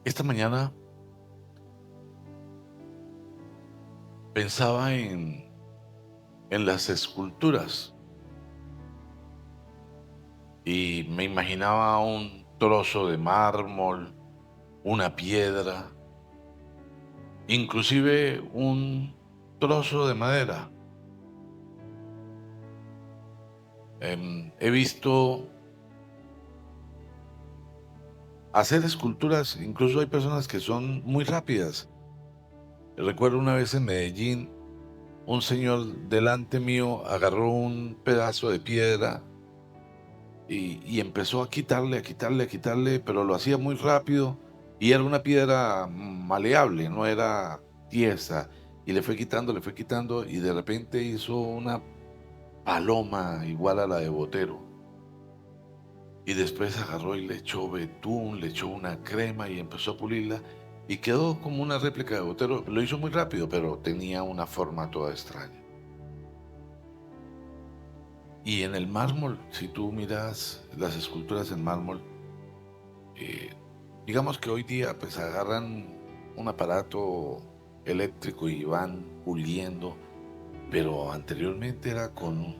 Esta mañana pensaba en las esculturas y me imaginaba un trozo de mármol, una piedra, inclusive un trozo de madera. He visto hacer esculturas, incluso hay personas que son muy rápidas. Recuerdo una vez en Medellín, un señor delante mío agarró un pedazo de piedra y empezó a quitarle, a quitarle, a quitarle, pero lo hacía muy rápido y era una piedra maleable, no era tiesa. Y le fue quitando y de repente hizo una paloma igual a la de Botero. Y después agarró y le echó betún, le echó una crema y empezó a pulirla y quedó como una réplica de Botero. Lo hizo muy rápido, pero tenía una forma toda extraña. Y en el mármol, si tú miras las esculturas en mármol, eh, digamos que hoy día pues agarran un aparato eléctrico y van puliendo, pero anteriormente era con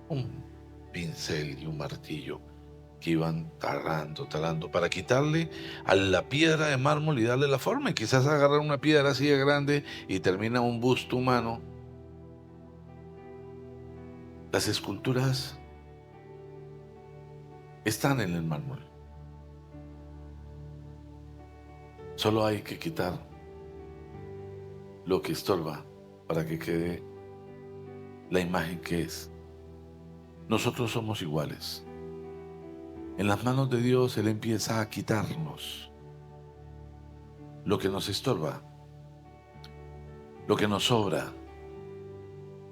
un pincel y un martillo que iban talando para quitarle a la piedra de mármol y darle la forma. Y quizás agarrar una piedra así de grande y termina un busto humano. Las esculturas están en el mármol. Solo hay que quitar lo que estorba para que quede la imagen que es. Nosotros somos iguales. En las manos de Dios Él empieza a quitarnos lo que nos estorba, lo que nos sobra,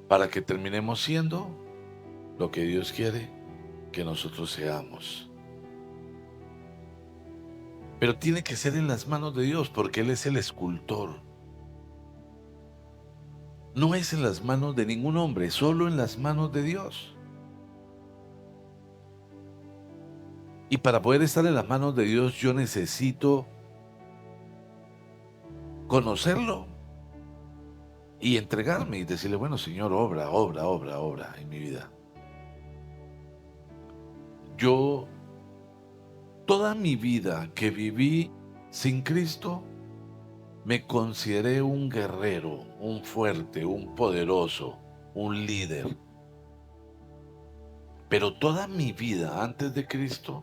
para que terminemos siendo lo que Dios quiere que nosotros seamos. Pero tiene que ser en las manos de Dios porque Él es el escultor. No es en las manos de ningún hombre, solo en las manos de Dios. Y para poder estar en las manos de Dios yo necesito conocerlo y entregarme y decirle, bueno, Señor, obra, obra, obra, obra en mi vida. Yo, toda mi vida que viví sin Cristo, me consideré un guerrero, un fuerte, un poderoso, un líder. Pero toda mi vida antes de Cristo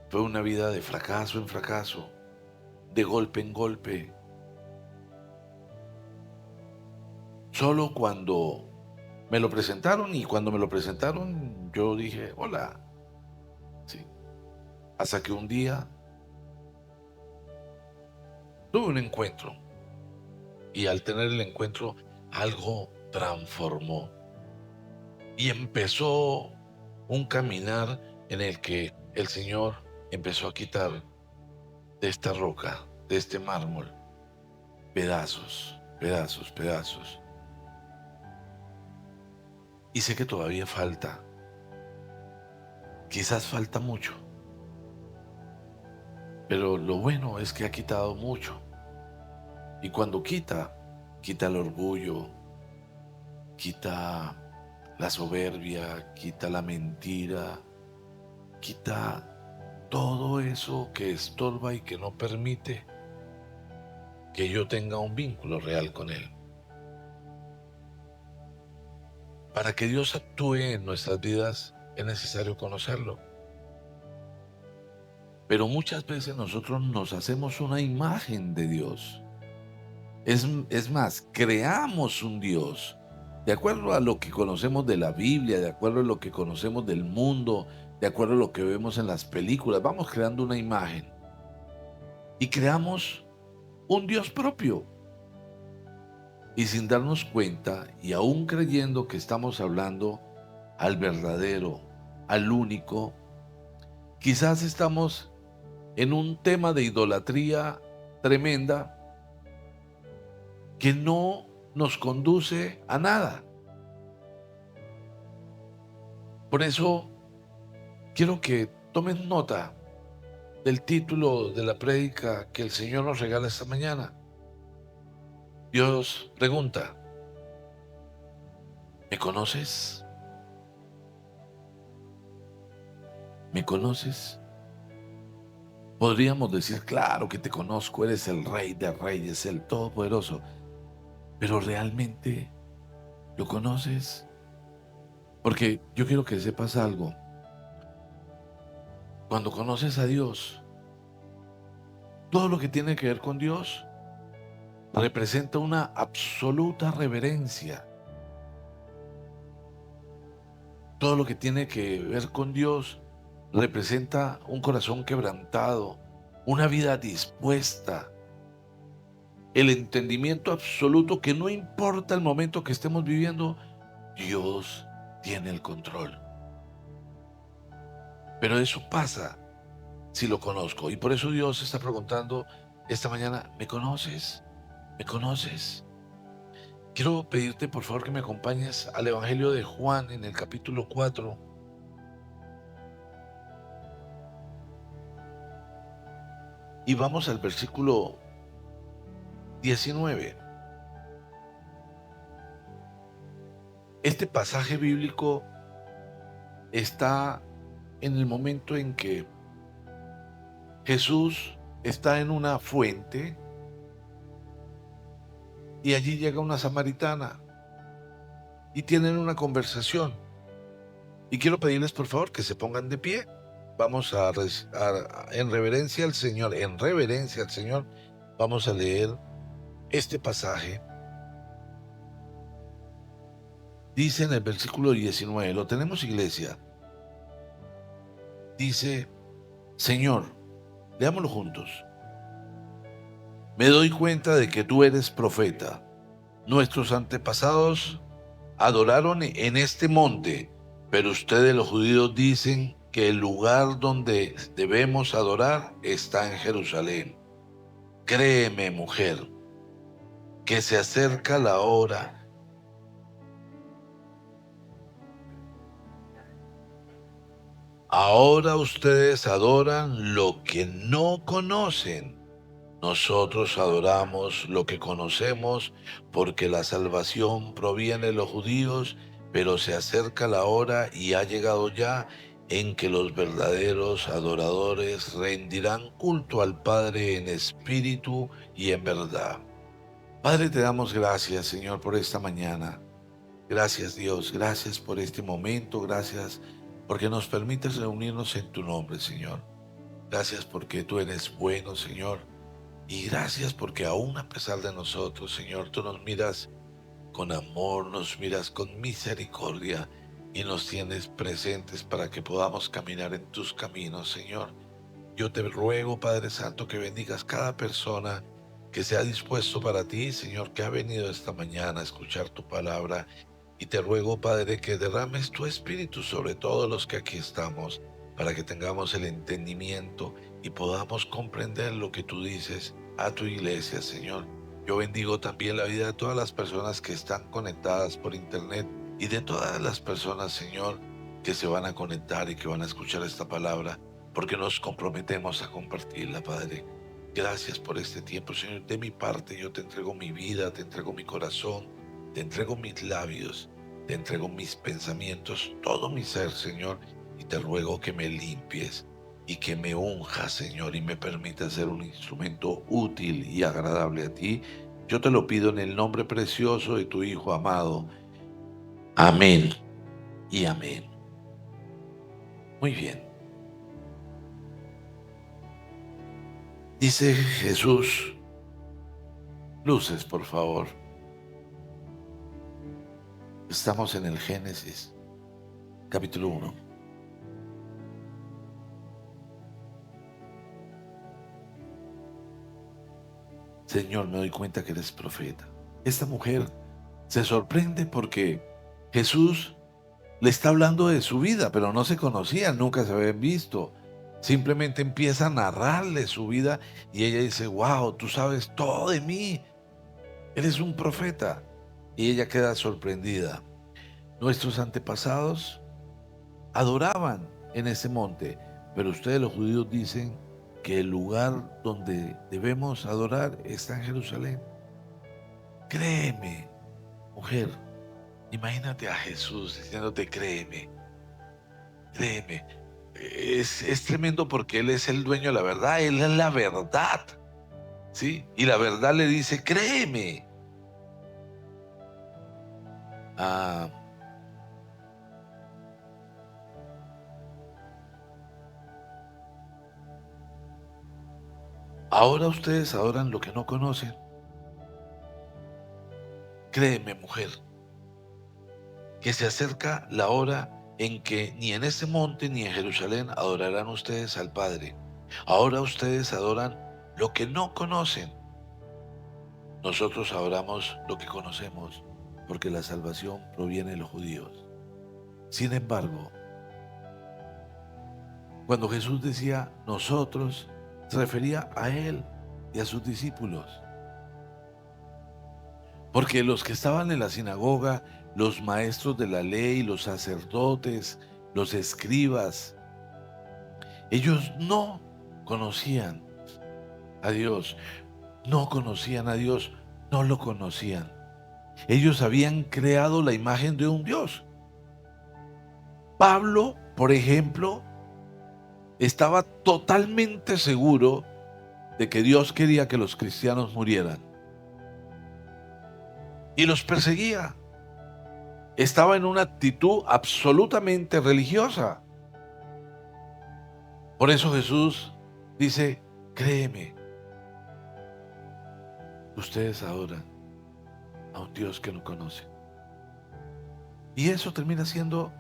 fue una vida de fracaso en fracaso, de golpe en golpe. Solo cuando me lo presentaron y cuando me lo presentaron yo dije, hola, sí. Hasta que un día tuve un encuentro y al tener el encuentro algo transformó y empezó un caminar en el que el Señor empezó a quitar de esta roca, de este mármol, pedazos, pedazos, pedazos. Y sé que todavía falta, quizás falta mucho, pero lo bueno es que ha quitado mucho. Y cuando quita, quita el orgullo, quita la soberbia, quita la mentira, quita todo eso que estorba y que no permite que yo tenga un vínculo real con Él. Para que Dios actúe en nuestras vidas es necesario conocerlo. Pero muchas veces nosotros nos hacemos una imagen de Dios. Es más, creamos un Dios de acuerdo a lo que conocemos de la Biblia, de acuerdo a lo que conocemos del mundo, de acuerdo a lo que vemos en las películas. Vamos creando una imagen y creamos un Dios propio. Y sin darnos cuenta, y aún creyendo que estamos hablando al verdadero, al único, quizás estamos en un tema de idolatría tremenda que no nos conduce a nada. Por eso quiero que tomen nota del título de la prédica que el Señor nos regala esta mañana. Dios pregunta, ¿me conoces? ¿Me conoces? Podríamos decir, claro que te conozco, eres el Rey de Reyes, el Todopoderoso, pero ¿realmente lo conoces? Porque yo quiero que sepas algo. Cuando conoces a Dios, todo lo que tiene que ver con Dios representa una absoluta reverencia. Todo lo que tiene que ver con Dios representa un corazón quebrantado, una vida dispuesta, el entendimiento absoluto que no importa el momento que estemos viviendo, Dios tiene el control. Pero eso pasa si lo conozco. Y por eso Dios está preguntando esta mañana, ¿me conoces? ¿Me conoces? Quiero pedirte por favor que me acompañes al Evangelio de Juan en el capítulo 4 y vamos al versículo 19. Este pasaje bíblico está en el momento en que Jesús está en una fuente y allí llega una samaritana y tienen una conversación. Y quiero pedirles por favor que se pongan de pie. Vamos en reverencia al Señor, vamos a leer este pasaje. Dice en el versículo 19, ¿lo tenemos, iglesia? Dice, Señor, leámoslo juntos. Me doy cuenta de que tú eres profeta. Nuestros antepasados adoraron en este monte, pero ustedes los judíos dicen que el lugar donde debemos adorar está en Jerusalén. Créeme, mujer, que se acerca la hora. Ahora ustedes adoran lo que no conocen. Nosotros adoramos lo que conocemos porque la salvación proviene de los judíos, pero se acerca la hora y ha llegado ya en que los verdaderos adoradores rendirán culto al Padre en espíritu y en verdad. Padre, te damos gracias, Señor, por esta mañana. Gracias, Dios, gracias por este momento, gracias porque nos permites reunirnos en tu nombre, Señor. Gracias porque tú eres bueno, Señor. Y gracias porque aún a pesar de nosotros, Señor, tú nos miras con amor, nos miras con misericordia y nos tienes presentes para que podamos caminar en tus caminos, Señor. Yo te ruego, Padre Santo, que bendigas cada persona que se ha dispuesto para ti, Señor, que ha venido esta mañana a escuchar tu palabra. Y te ruego, Padre, que derrames tu espíritu sobre todos los que aquí estamos, para que tengamos el entendimiento y podamos comprender lo que tú dices a tu iglesia, Señor. Yo bendigo también la vida de todas las personas que están conectadas por internet y de todas las personas, Señor, que se van a conectar y que van a escuchar esta palabra, porque nos comprometemos a compartirla, Padre. Gracias por este tiempo, Señor. De mi parte, yo te entrego mi vida, te entrego mi corazón, te entrego mis labios, te entrego mis pensamientos, todo mi ser, Señor, y te ruego que me limpies y que me unjas, Señor, y me permitas ser un instrumento útil y agradable a ti. Yo te lo pido en el nombre precioso de tu Hijo amado. Amén y amén. Muy bien. Dice Jesús, luces, por favor. Estamos en el Génesis, capítulo 1. Señor, me doy cuenta que eres profeta. Esta mujer se sorprende porque Jesús le está hablando de su vida, pero no se conocían, nunca se habían visto. Simplemente empieza a narrarle su vida y ella dice, wow, tú sabes todo de mí, eres un profeta. Y ella queda sorprendida. Nuestros antepasados adoraban en ese monte, pero ustedes los judíos dicen que el lugar donde debemos adorar está en Jerusalén. Créeme, mujer, imagínate a Jesús diciéndote, créeme, créeme. Es tremendo porque Él es el dueño de la verdad, Él es la verdad, ¿sí? Y la verdad le dice, créeme. Ah, ahora ustedes adoran lo que no conocen. Créeme, mujer, que se acerca la hora en que ni en este monte ni en Jerusalén adorarán ustedes al Padre. Ahora ustedes adoran lo que no conocen. Nosotros adoramos lo que conocemos, porque la salvación proviene de los judíos. Sin embargo, cuando Jesús decía nosotros, se refería a Él y a sus discípulos. Porque los que estaban en la sinagoga, los maestros de la ley, los sacerdotes, los escribas, ellos no conocían a Dios, no conocían a Dios, no lo conocían. Ellos habían creado la imagen de un Dios. Pablo, por ejemplo, estaba totalmente seguro de que Dios quería que los cristianos murieran y los perseguía. Estaba en una actitud absolutamente religiosa. Por eso Jesús dice, créeme, ustedes adoran a un Dios que no conocen. Y eso termina siendo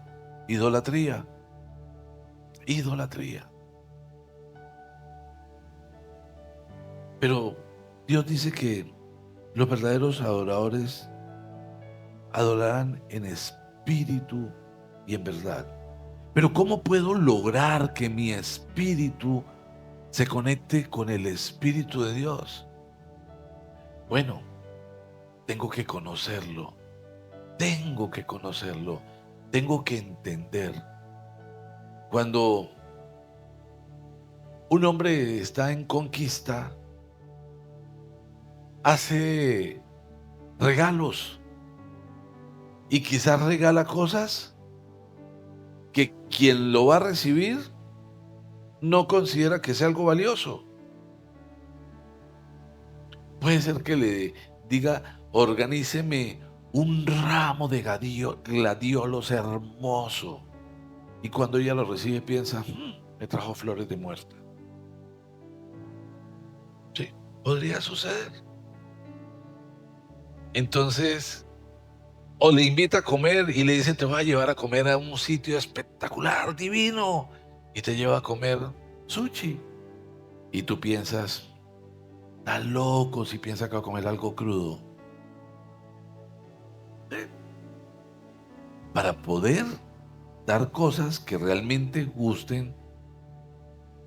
idolatría. Idolatría. Pero Dios dice que los verdaderos adoradores adorarán en espíritu y en verdad. Pero ¿cómo puedo lograr que mi espíritu se conecte con el Espíritu de Dios? Bueno, tengo que conocerlo. Tengo que conocerlo. Tengo que entender. Cuando un hombre está en conquista, hace regalos y quizás regala cosas que quien lo va a recibir no considera que sea algo valioso. Puede ser que le diga, organíceme un ramo de gladiolos hermoso. Y cuando ella lo recibe piensa, me trajo flores de muerta. Sí, podría suceder. Entonces, o le invita a comer y le dice, te voy a llevar a comer a un sitio espectacular, divino. Y te lleva a comer sushi. Y tú piensas, está loco si piensa que va a comer algo crudo. Para poder dar cosas que realmente gusten,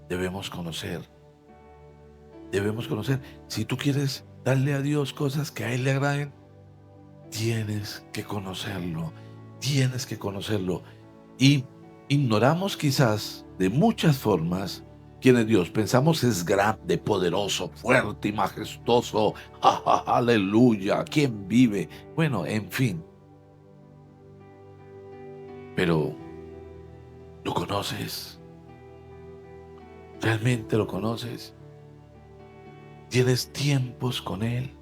debemos conocer. Debemos conocer. Si tú quieres darle a Dios cosas que a Él le agraden, tienes que conocerlo. Tienes que conocerlo. Y ignoramos quizás de muchas formas quién es Dios. Pensamos es grande, poderoso, fuerte y majestuoso. Aleluya. ¿Quién vive? Bueno, en fin. Pero, ¿lo conoces? ¿Realmente lo conoces? ¿Tienes tiempos con Él?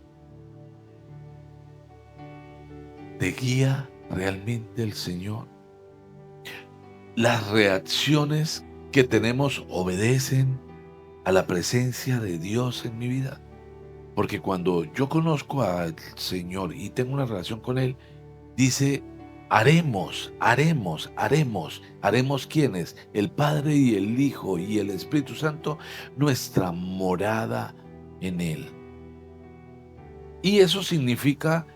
¿Te guía realmente el Señor? ¿Las reacciones que tenemos obedecen a la presencia de Dios en mi vida? Porque cuando yo conozco al Señor y tengo una relación con Él, dice, haremos, haremos, haremos. ¿Haremos quiénes? El Padre y el Hijo y el Espíritu Santo, nuestra morada en Él. Y eso significa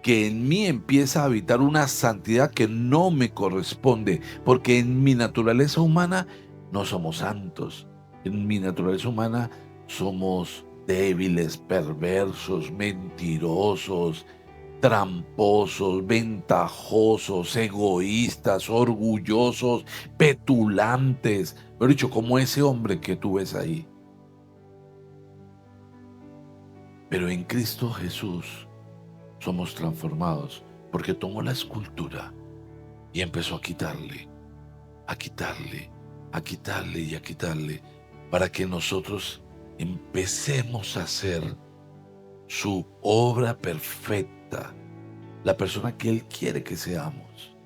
que en mí empieza a habitar una santidad que no me corresponde, porque en mi naturaleza humana no somos santos. En mi naturaleza humana somos débiles, perversos, mentirosos, tramposos, ventajosos, egoístas, orgullosos, petulantes. Pero dicho, como ese hombre que tú ves ahí. Pero en Cristo Jesús somos transformados porque tomó la escultura y empezó a quitarle, a quitarle, a quitarle y a quitarle para que nosotros empecemos a ser su obra perfecta, la persona que Él quiere que seamos.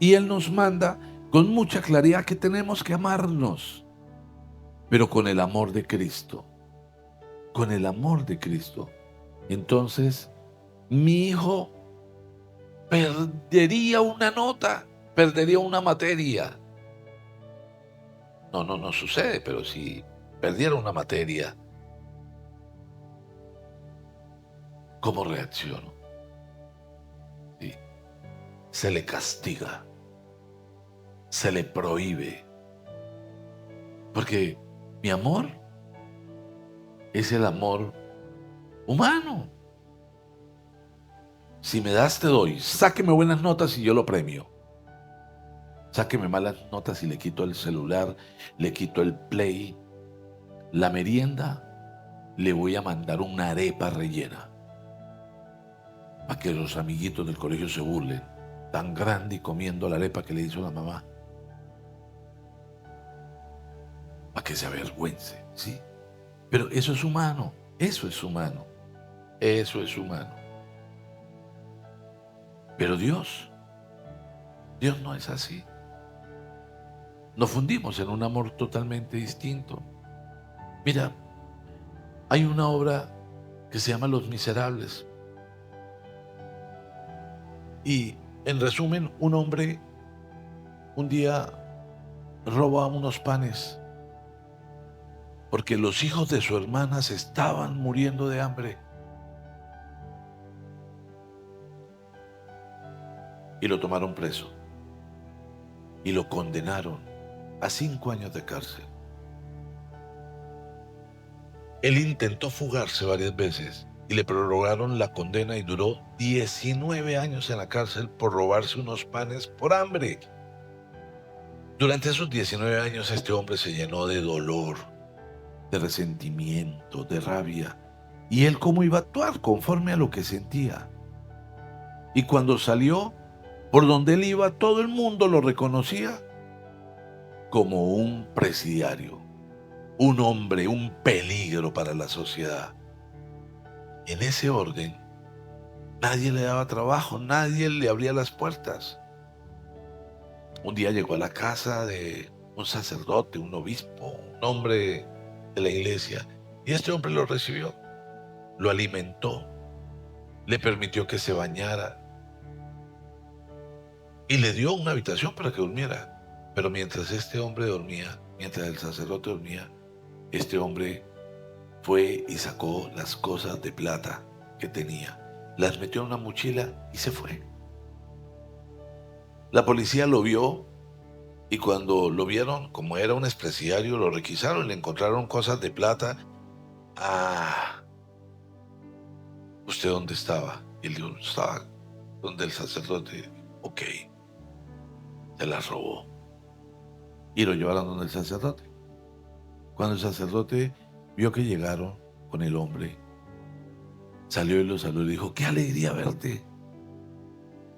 Y Él nos manda con mucha claridad que tenemos que amarnos, pero con el amor de Cristo, con el amor de Cristo. Entonces, mi hijo perdería una nota, perdería una materia. No, no sucede, pero si perdiera una materia, ¿cómo reacciono? Sí. Se le castiga, se le prohíbe, porque mi amor es el amor humano. Si me das, te doy. Sáqueme buenas notas y yo lo premio. Sáqueme malas notas y le quito el celular, le quito el play, la merienda, le voy a mandar una arepa rellena para que los amiguitos del colegio se burlen. Tan grande y comiendo la arepa que le hizo la mamá. Para que se avergüence, ¿sí? Pero eso es humano, eso es humano, eso es humano. Pero Dios no es así. Nos fundimos en un amor totalmente distinto. Mira, hay una obra que se llama Los Miserables. Y en resumen, un hombre un día roba unos panes porque los hijos de su hermana se estaban muriendo de hambre. Y lo tomaron preso. Y lo condenaron a 5 años de cárcel. Él intentó fugarse varias veces y le prorrogaron la condena y duró 19 años en la cárcel por robarse unos panes por hambre. Durante esos 19 años este hombre se llenó de dolor, de resentimiento, de rabia. ¿Y él cómo iba a actuar? Conforme a lo que sentía. Y cuando salió, por donde él iba, todo el mundo lo reconocía como un presidiario, un hombre, un peligro para la sociedad. En ese orden, nadie le daba trabajo, nadie le abría las puertas. Un día llegó a la casa de un sacerdote, un obispo, un hombre de la iglesia, y este hombre lo recibió, lo alimentó, le permitió que se bañara y le dio una habitación para que durmiera. Pero mientras este hombre dormía, mientras el sacerdote dormía, este hombre fue y sacó las cosas de plata que tenía, las metió en una mochila y se fue. La policía lo vio y cuando lo vieron, como era un expresidiario, lo requisaron y le encontraron cosas de plata. Ah, ¿usted dónde estaba? Y él dijo, estaba donde el sacerdote. Ok, se las robó. Y lo llevaron donde el sacerdote. Cuando el sacerdote vio que llegaron con el hombre, salió y lo saludó y le dijo, qué alegría verte,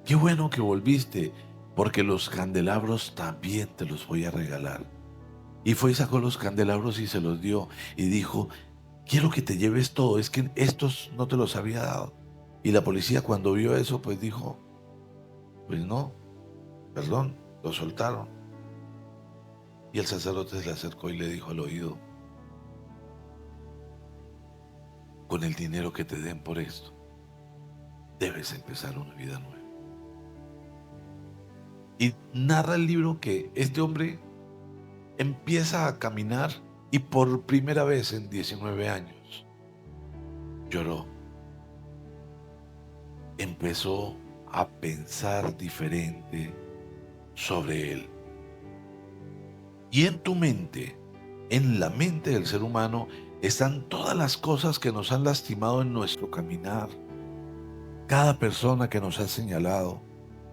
qué bueno que volviste, porque los candelabros también te los voy a regalar. Y fue y sacó los candelabros y se los dio y dijo, quiero que te lleves todo, es que estos no te los había dado. Y la policía cuando vio eso, pues dijo, pues no, perdón, lo soltaron. Y el sacerdote se le acercó y le dijo al oído, con el dinero que te den por esto, debes empezar una vida nueva. Y narra el libro que este hombre empieza a caminar y por primera vez en 19 años lloró. Empezó a pensar diferente sobre él. Y en tu mente, en la mente del ser humano, están todas las cosas que nos han lastimado en nuestro caminar. Cada persona que nos ha señalado,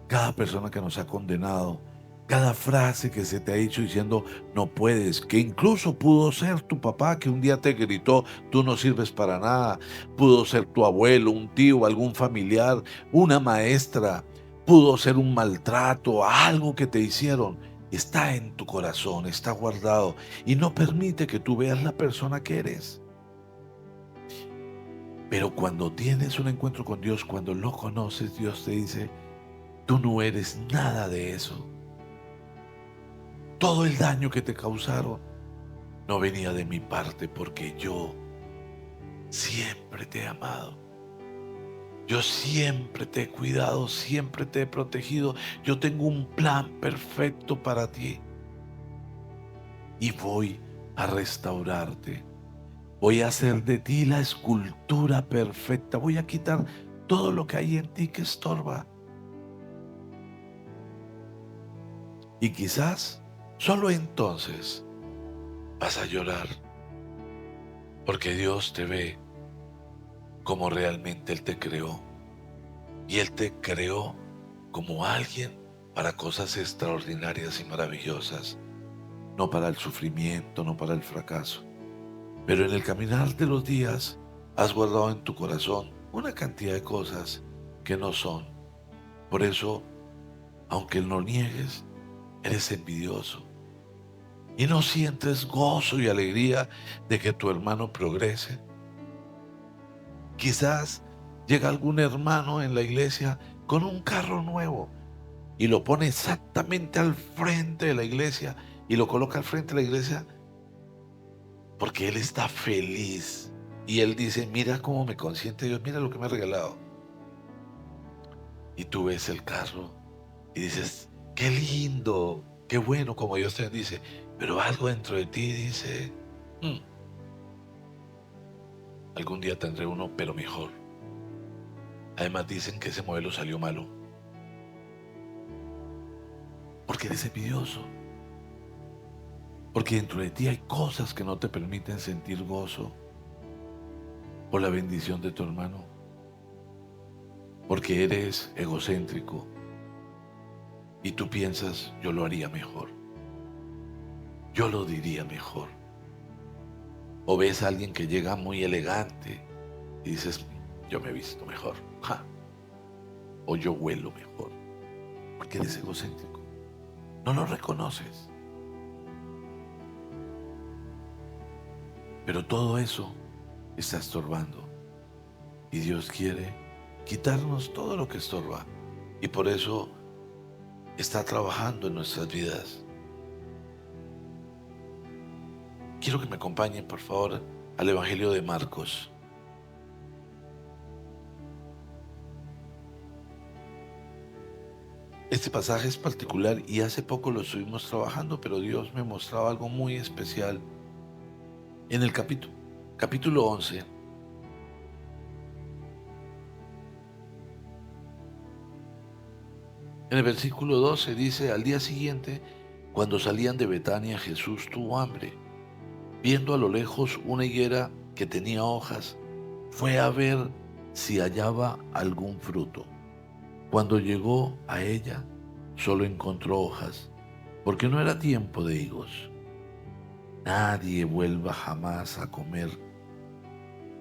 cada persona que nos ha condenado, Cada frase que se te ha dicho diciendo no puedes, que incluso pudo ser tu papá que un día te gritó, tú no sirves para nada, pudo ser tu abuelo, un tío, algún familiar, una maestra, pudo ser un maltrato, algo que te hicieron, está en tu corazón, está guardado y no permite que tú veas la persona que eres. Pero cuando tienes un encuentro con Dios, cuando lo conoces, Dios te dice, tú no eres nada de eso. Todo el daño que te causaron no venía de mi parte porque yo siempre te he amado. Yo siempre te he cuidado, siempre te he protegido. Yo tengo un plan perfecto para ti y voy a restaurarte. Voy a hacer de ti la escultura perfecta. Voy a quitar todo lo que hay en ti que estorba. Y quizás solo entonces vas a llorar porque Dios te ve como realmente Él te creó. Y Él te creó como alguien para cosas extraordinarias y maravillosas, no para el sufrimiento, no para el fracaso. Pero en el caminar de los días has guardado en tu corazón una cantidad de cosas que no son. Por eso, aunque lo niegues, eres envidioso y no sientes gozo y alegría de que tu hermano progrese. Quizás llega algún hermano en la iglesia con un carro nuevo y lo pone exactamente al frente de la iglesia y lo coloca al frente de la iglesia porque él está feliz y él dice, mira cómo me consiente Dios, mira lo que me ha regalado. Y tú ves el carro y dices, qué lindo, qué bueno, como Dios te dice, pero algo dentro de ti dice, "Mm, algún día tendré uno, pero mejor". Además dicen que ese modelo salió malo porque eres envidioso. Porque dentro de ti hay cosas que no te permiten sentir gozo por la bendición de tu hermano. Porque eres egocéntrico y tú piensas, yo lo haría mejor. Yo lo diría mejor. O ves a alguien que llega muy elegante y dices, yo me he visto mejor. Ja. O yo huelo mejor. Porque eres egocéntrico. No lo reconoces. Pero todo eso está estorbando. Y Dios quiere quitarnos todo lo que estorba. Y por eso está trabajando en nuestras vidas. Quiero que me acompañen, por favor, al Evangelio de Marcos. Este pasaje es particular y hace poco lo estuvimos trabajando, pero Dios me mostraba algo muy especial. En el capítulo 11, en el versículo 12 dice, al día siguiente, cuando salían de Betania, Jesús tuvo hambre. Viendo a lo lejos una higuera que tenía hojas, fue a ver si hallaba algún fruto. Cuando llegó a ella, solo encontró hojas, porque no era tiempo de higos. Nadie vuelva jamás a comer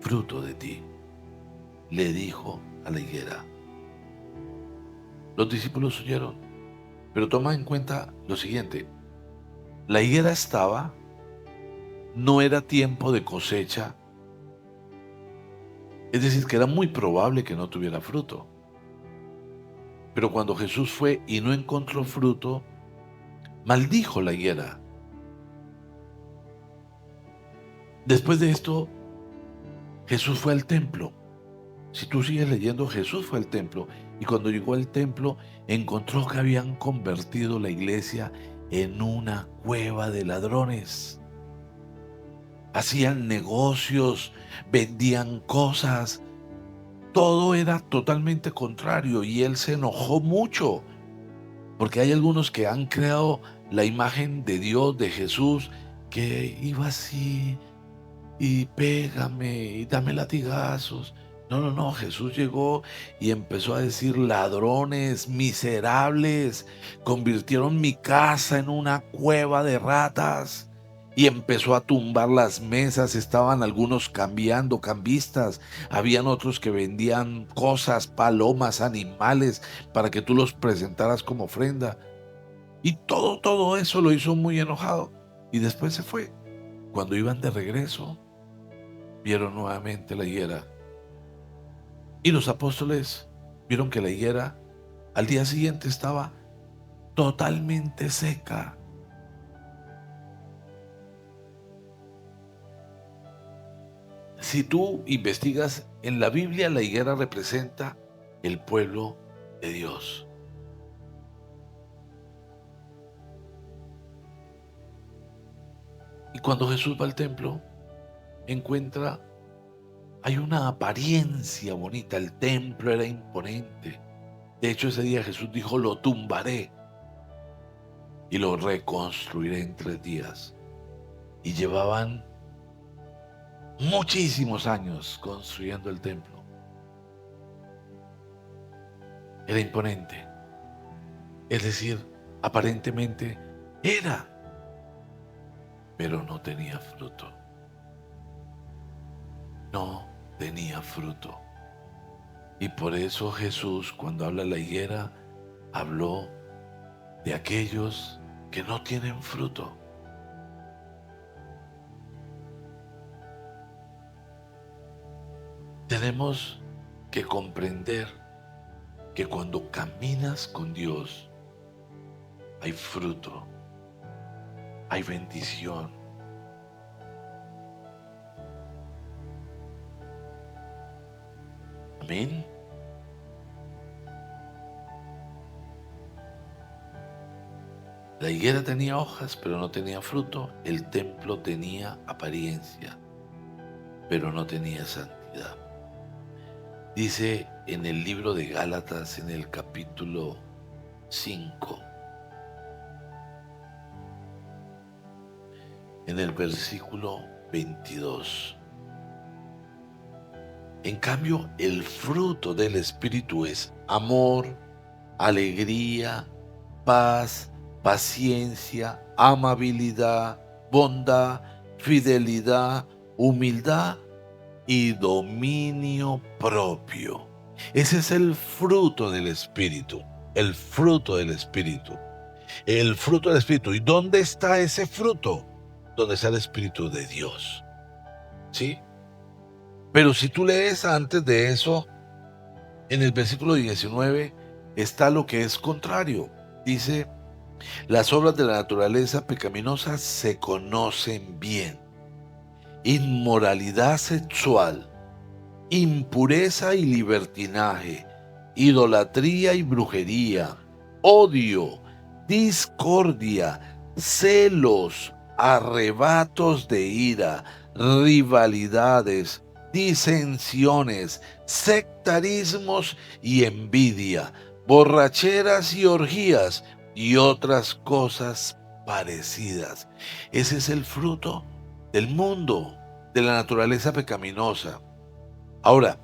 fruto de ti, le dijo a la higuera. Los discípulos oyeron, pero toma en cuenta lo siguiente. La higuera estaba, no era tiempo de cosecha, es decir, que era muy probable que no tuviera fruto. Pero cuando Jesús fue y no encontró fruto, maldijo la higuera. Después de esto, Jesús fue al templo. Si tú sigues leyendo, Jesús fue al templo y cuando llegó al templo encontró que habían convertido la iglesia en una cueva de ladrones. Hacían negocios, vendían cosas, todo era totalmente contrario y él se enojó mucho porque hay algunos que han creado la imagen de Dios, de Jesús, que iba así y pégame y dame latigazos. No, no, no, Jesús llegó y empezó a decir: ladrones, miserables, convirtieron mi casa en una cueva de ratas. Y empezó a tumbar las mesas, estaban algunos cambiando, cambistas, habían otros que vendían cosas, palomas, animales, para que tú los presentaras como ofrenda. Y todo eso lo hizo muy enojado. Y después se fue. Cuando iban de regreso, vieron nuevamente la higuera. Y los apóstoles vieron que la higuera al día siguiente estaba totalmente seca. Si tú investigas en la Biblia, la higuera representa el pueblo de Dios. Y cuando Jesús va al templo, encuentra, hay una apariencia bonita, el templo era imponente. De hecho, ese día Jesús dijo: lo tumbaré y lo reconstruiré en 3 días. Y llevaban muchísimos años construyendo el templo. Era imponente. Es decir, aparentemente era, pero no tenía fruto. No tenía fruto. Y por eso Jesús, cuando habla de la higuera, habló de aquellos que no tienen fruto. Tenemos que comprender que cuando caminas con Dios hay fruto, hay bendición. Amén. La higuera tenía hojas, pero no tenía fruto. El templo tenía apariencia, pero no tenía santidad. Dice en el libro de Gálatas, en el capítulo 5, en el versículo 22. En cambio, el fruto del Espíritu es amor, alegría, paz, paciencia, amabilidad, bondad, fidelidad, humildad y dominio propio. Ese es el fruto del Espíritu, el fruto del Espíritu, el fruto del Espíritu. ¿Y dónde está ese fruto? Donde está el Espíritu de Dios, ¿sí? Pero si tú lees antes de eso, en el versículo 19 está lo que es contrario. Dice: las obras de la naturaleza pecaminosa se conocen bien: inmoralidad sexual, impureza y libertinaje, idolatría y brujería, odio, discordia, celos, arrebatos de ira, rivalidades, disensiones, sectarismos y envidia, borracheras y orgías y otras cosas parecidas. Ese es el fruto del mundo, de la naturaleza pecaminosa. Ahora,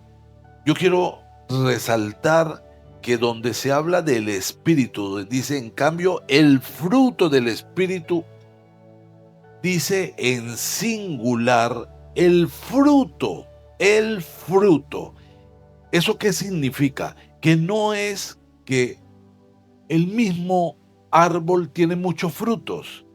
yo quiero resaltar que donde se habla del Espíritu, dice en cambio el fruto del Espíritu, dice en singular el fruto, el fruto. ¿Eso qué significa? Que no es que el mismo árbol tiene muchos frutos,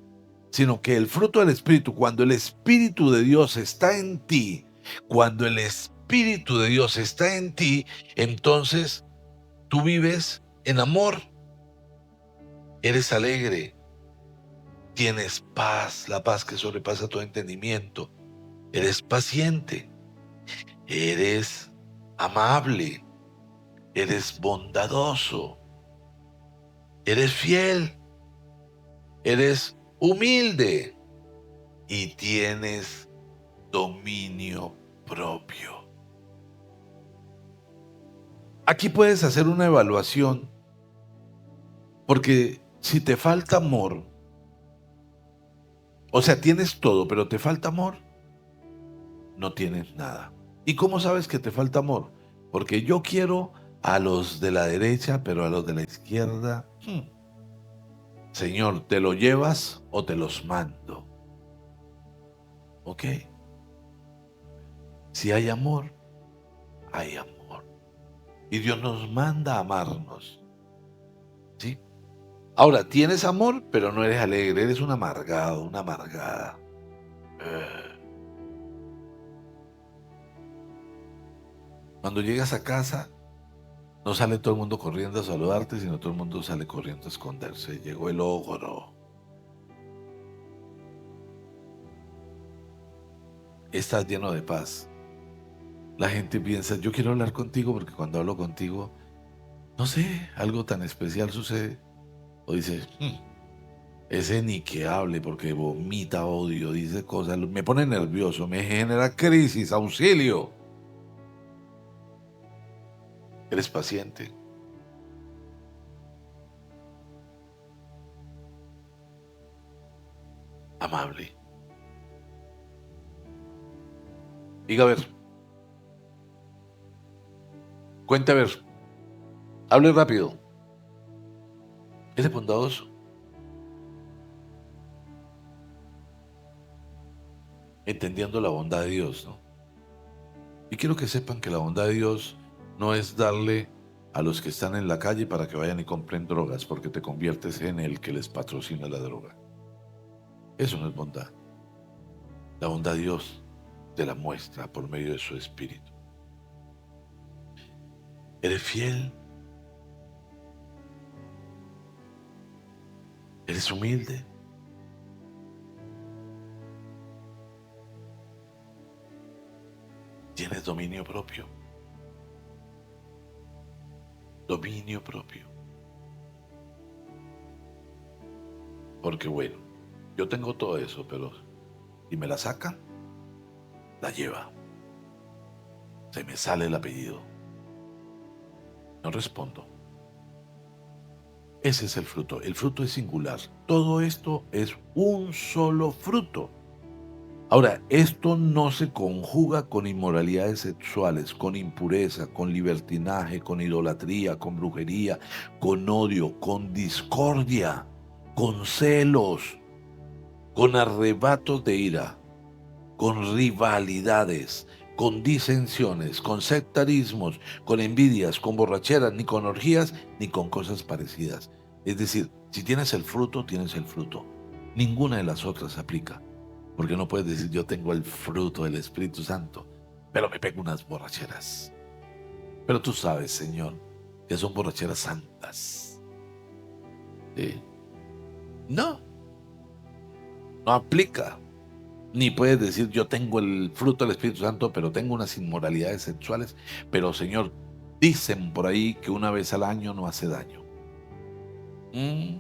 sino que el fruto del Espíritu, cuando el Espíritu de Dios está en ti, cuando el Espíritu de Dios está en ti, entonces tú vives en amor, eres alegre, tienes paz, la paz que sobrepasa todo entendimiento, eres paciente, eres amable, eres bondadoso, eres fiel, eres humilde y tienes dominio propio. Aquí puedes hacer una evaluación, porque si te falta amor, o sea, tienes todo, pero te falta amor, no tienes nada. ¿Y cómo sabes que te falta amor? porque yo quiero a los de la derecha, pero a los de la izquierda, Señor, ¿te lo llevas o te los mando? ¿Ok? Si hay amor, hay amor. Y Dios nos manda a amarnos, ¿sí? Ahora, tienes amor, pero no eres alegre, eres un amargado, una amargada. Eh, Cuando llegas a casa, no sale todo el mundo corriendo a saludarte, sino todo el mundo sale corriendo a esconderse. Llegó el ogro. Estás lleno de paz. La gente piensa, yo quiero hablar contigo porque cuando hablo contigo, no sé, algo tan especial sucede. O dices, ese ni que hable porque vomita odio, dice cosas, me pone nervioso, me genera crisis, auxilio. Eres paciente, amable. Diga a ver, cuente a ver, hable rápido. Eres bondadoso, entendiendo la bondad de Dios, ¿no? Y quiero que sepan que la bondad de Dios no es darle a los que están en la calle para que vayan y compren drogas, porque te conviertes en el que les patrocina la droga. Eso no es bondad. La bondad de Dios te la muestra por medio de su Espíritu. Eres fiel, eres humilde, tienes dominio propio. Dominio propio. Porque bueno, yo tengo todo eso, pero si me la sacan, la lleva. Se me sale el apellido. No respondo. Ese es el fruto. El fruto es singular. Todo esto es un solo fruto. Ahora, esto no se conjuga con inmoralidades sexuales, con impureza, con libertinaje, con idolatría, con brujería, con odio, con discordia, con celos, con arrebatos de ira, con rivalidades, con disensiones, con sectarismos, con envidias, con borracheras, ni con orgías, ni con cosas parecidas. Es decir, si tienes el fruto, tienes el fruto. Ninguna de las otras aplica. Porque no puedes decir, yo tengo el fruto del Espíritu Santo, pero me pego unas borracheras. Pero tú sabes, Señor, que son borracheras santas. ¿Sí? No, no aplica. Ni puedes decir, yo tengo el fruto del Espíritu Santo, pero tengo unas inmoralidades sexuales. Pero, Señor, dicen por ahí que una vez al año no hace daño. Mm,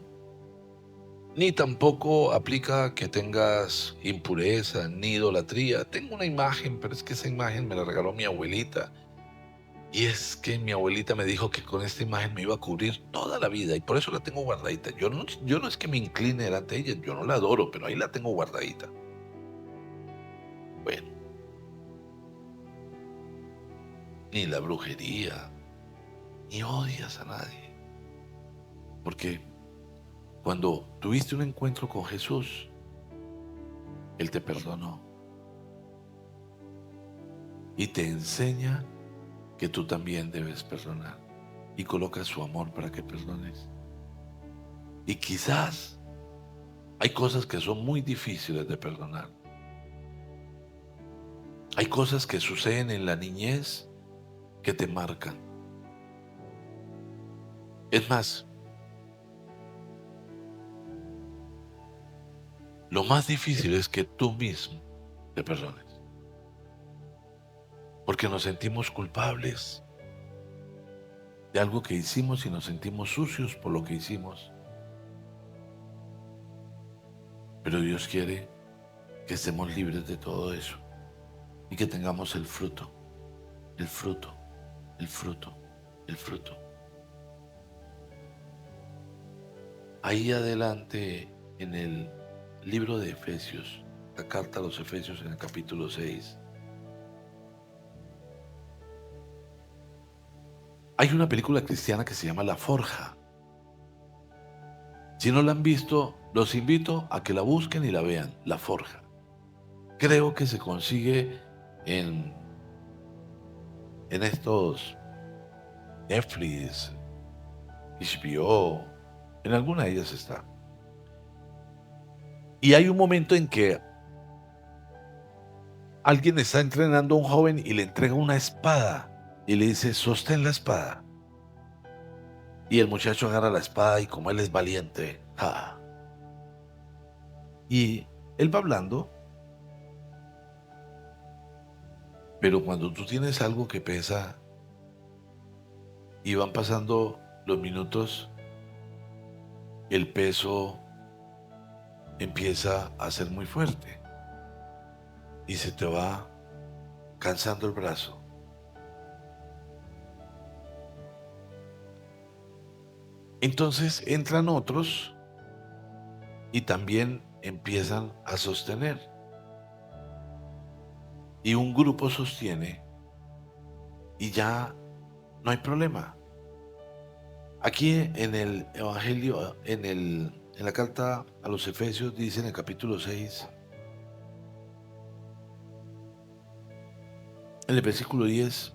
Ni tampoco aplica que tengas impureza, ni idolatría. Tengo una imagen, pero es que esa imagen me la regaló mi abuelita. Y es que mi abuelita me dijo que con esta imagen me iba a cubrir toda la vida y por eso la tengo guardadita. Yo no es que me incline delante de ella, yo no la adoro, pero ahí la tengo guardadita. Bueno, ni la brujería, ni odias a nadie. Porque cuando tuviste un encuentro con Jesús, Él te perdonó y te enseña que tú también debes perdonar y coloca su amor para que perdones. Y quizás hay cosas que son muy difíciles de perdonar. Hay cosas que suceden en la niñez que te marcan. Es más, lo más difícil es que tú mismo te perdones. Porque nos sentimos culpables de algo que hicimos y nos sentimos sucios por lo que hicimos. Pero Dios quiere que estemos libres de todo eso y que tengamos el fruto, el fruto, el fruto, el fruto. Ahí adelante en el libro de Efesios, la carta a los Efesios en el capítulo 6, Hay una película cristiana que se llama La Forja. Si no la han visto, los invito a que la busquen y la vean. La Forja. Creo que se consigue en, en estos Netflix, HBO, en alguna de ellas está. Y hay un momento en que alguien está entrenando a un joven y le entrega una espada y le dice, sostén la espada. Y el muchacho agarra la espada y como él es valiente, ¡ja! Y él va hablando, pero cuando tú tienes algo que pesa y van pasando los minutos, el peso empieza a ser muy fuerte y se te va cansando el brazo. Entonces entran otros y también empiezan a sostener. Y un grupo sostiene y ya no hay problema. Aquí en el Evangelio, en la carta a los Efesios, dice en el capítulo 6, en el versículo 10,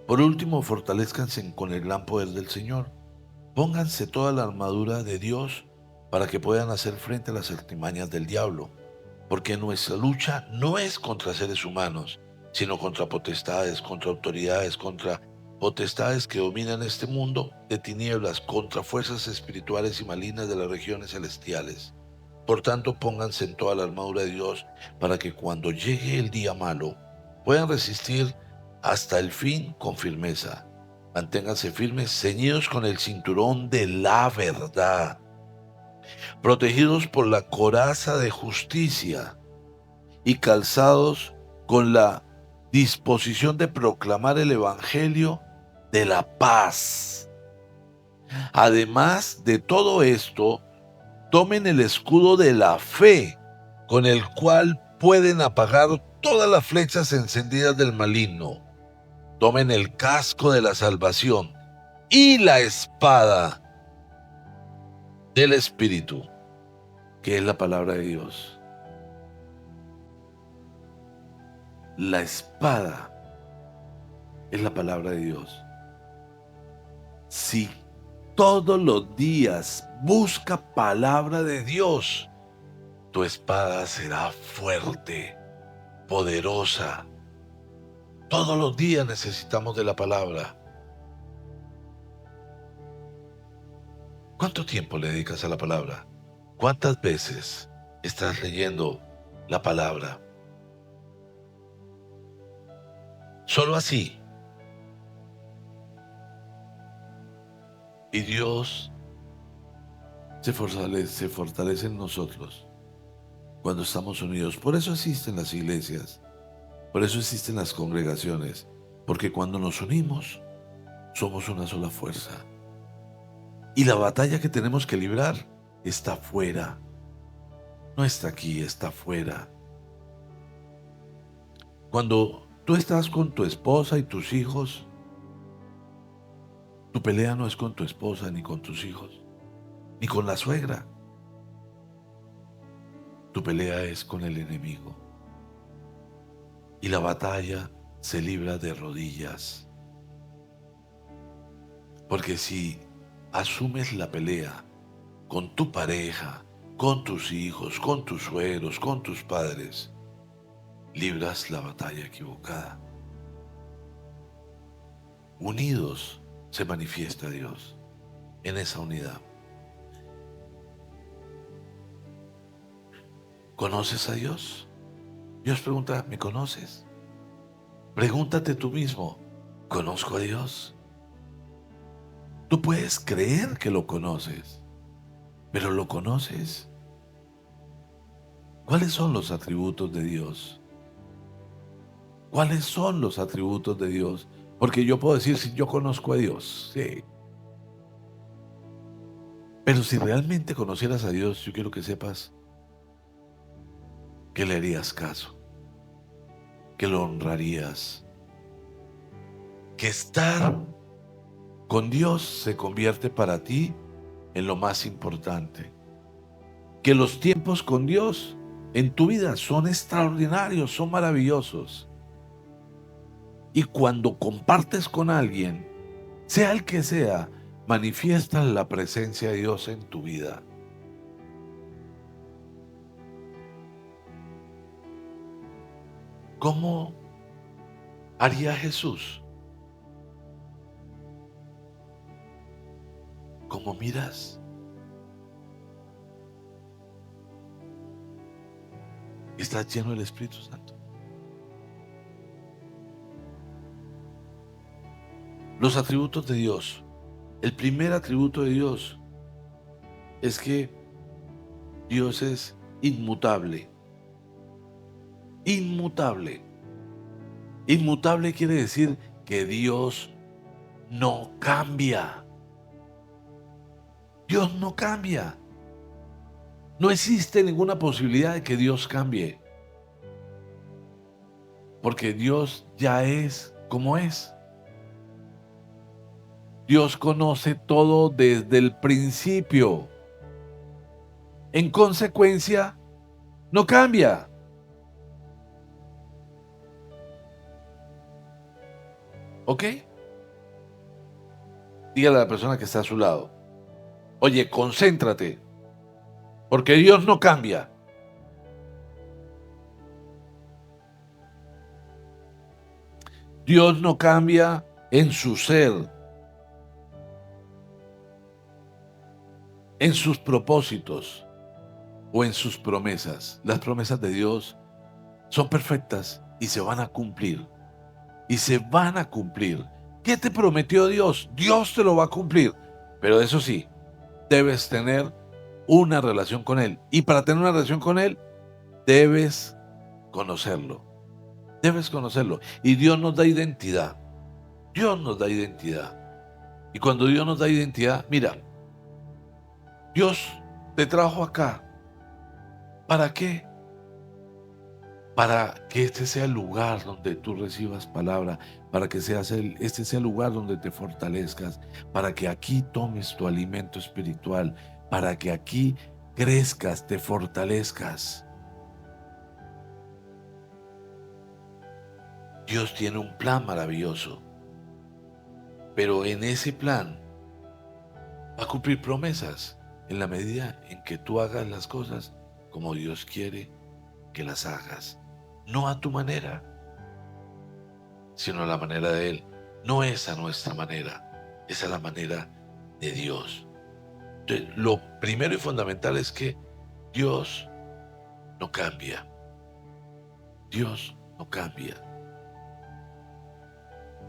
por último, fortalezcanse con el gran poder del Señor. Pónganse toda la armadura de Dios para que puedan hacer frente a las artimañas del diablo, porque nuestra lucha no es contra seres humanos, sino contra potestades, contra autoridades, contra potestades que dominan este mundo de tinieblas, contra fuerzas espirituales y malignas de las regiones celestiales. Por tanto, pónganse en toda la armadura de Dios para que cuando llegue el día malo puedan resistir hasta el fin con firmeza. Manténganse firmes, ceñidos con el cinturón de la verdad, protegidos por la coraza de justicia y calzados con la disposición de proclamar el evangelio de la paz. Además de todo esto, tomen el escudo de la fe, con el cual pueden apagar todas las flechas encendidas del maligno. Tomen el casco de la salvación y la espada del Espíritu, que es la palabra de Dios. La espada es la palabra de Dios. Si todos los días busca palabra de Dios, tu espada será fuerte, poderosa. Todos los días necesitamos de la palabra. ¿Cuánto tiempo le dedicas a la palabra? ¿Cuántas veces estás leyendo la palabra? Solo así. Y Dios se fortalece en nosotros cuando estamos unidos. Por eso existen las iglesias, por eso existen las congregaciones, porque cuando nos unimos, somos una sola fuerza. Y la batalla que tenemos que librar está fuera, no está aquí, está fuera. Cuando tú estás con tu esposa y tus hijos, tu pelea no es con tu esposa ni con tus hijos, ni con la suegra. Tu pelea es con el enemigo. Y la batalla se libra de rodillas. Porque si asumes la pelea con tu pareja, con tus hijos, con tus suegros, con tus padres, libras la batalla equivocada. Unidos se manifiesta Dios en esa unidad. ¿Conoces a Dios? Dios pregunta, ¿me conoces? Pregúntate tú mismo, ¿conozco a Dios? Tú puedes creer que lo conoces, pero ¿lo conoces? ¿Cuáles son los atributos de Dios? ¿Cuáles son los atributos de Dios? Porque yo puedo decir, si yo conozco a Dios, sí. Pero si realmente conocieras a Dios, yo quiero que sepas que le harías caso, que lo honrarías, que estar con Dios se convierte para ti en lo más importante. Que los tiempos con Dios en tu vida son extraordinarios, son maravillosos. Y cuando compartes con alguien, sea el que sea, manifiestas la presencia de Dios en tu vida. ¿Cómo haría Jesús? ¿Cómo miras? ¿Estás lleno del Espíritu Santo? Los atributos de Dios. El primer atributo de Dios es que Dios es inmutable. Inmutable. Inmutable quiere decir que Dios no cambia. Dios no cambia. No existe ninguna posibilidad de que Dios cambie. Porque Dios ya es como es. Dios conoce todo desde el principio. En consecuencia, no cambia. ¿Ok? Dígale a la persona que está a su lado: oye, concéntrate, porque Dios no cambia. Dios no cambia en su ser, en sus propósitos o en sus promesas. Las promesas de Dios son perfectas y se van a cumplir. Y se van a cumplir. ¿Qué te prometió Dios? Dios te lo va a cumplir. Pero eso sí, debes tener una relación con Él. Y para tener una relación con Él, debes conocerlo. Debes conocerlo. Y Dios nos da identidad. Dios nos da identidad. Y cuando Dios nos da identidad, mira, Dios te trajo acá. ¿Para qué? Para que este sea el lugar donde tú recibas palabra, para que este sea el lugar donde te fortalezcas, para que aquí tomes tu alimento espiritual, para que aquí crezcas, te fortalezcas. Dios tiene un plan maravilloso, pero en ese plan va a cumplir promesas en la medida en que tú hagas las cosas como Dios quiere que las hagas. No a tu manera, sino a la manera de Él. No es a nuestra manera, es a la manera de Dios. Entonces, lo primero y fundamental es que Dios no cambia. Dios no cambia.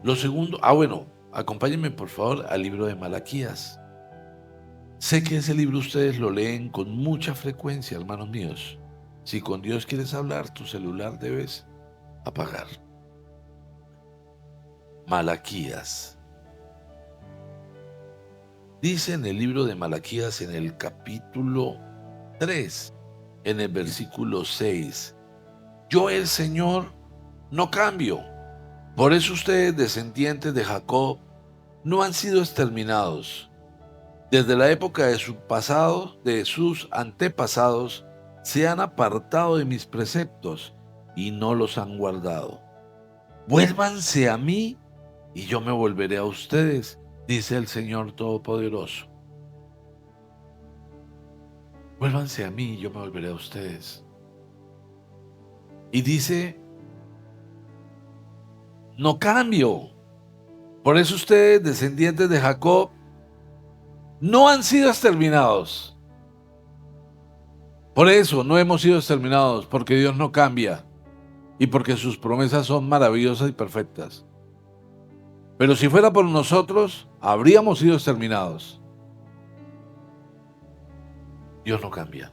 Lo segundo, bueno, acompáñenme por favor al libro de Malaquías. Sé que ese libro ustedes lo leen con mucha frecuencia, hermanos míos. Si con Dios quieres hablar, tu celular debes apagar. Malaquías. Dice en el libro de Malaquías, en el capítulo 3, en el versículo 6, yo el Señor no cambio. Por eso ustedes, descendientes de Jacob, no han sido exterminados. Desde la época de su pasado, de sus antepasados, se han apartado de mis preceptos y no los han guardado. Vuélvanse a mí y yo me volveré a ustedes, dice el Señor Todopoderoso. Vuélvanse a mí y yo me volveré a ustedes. Y dice, no cambio. Por eso ustedes, descendientes de Jacob, no han sido exterminados. Por eso no hemos sido exterminados, porque Dios no cambia y porque sus promesas son maravillosas y perfectas. Pero si fuera por nosotros, habríamos sido exterminados. Dios no cambia.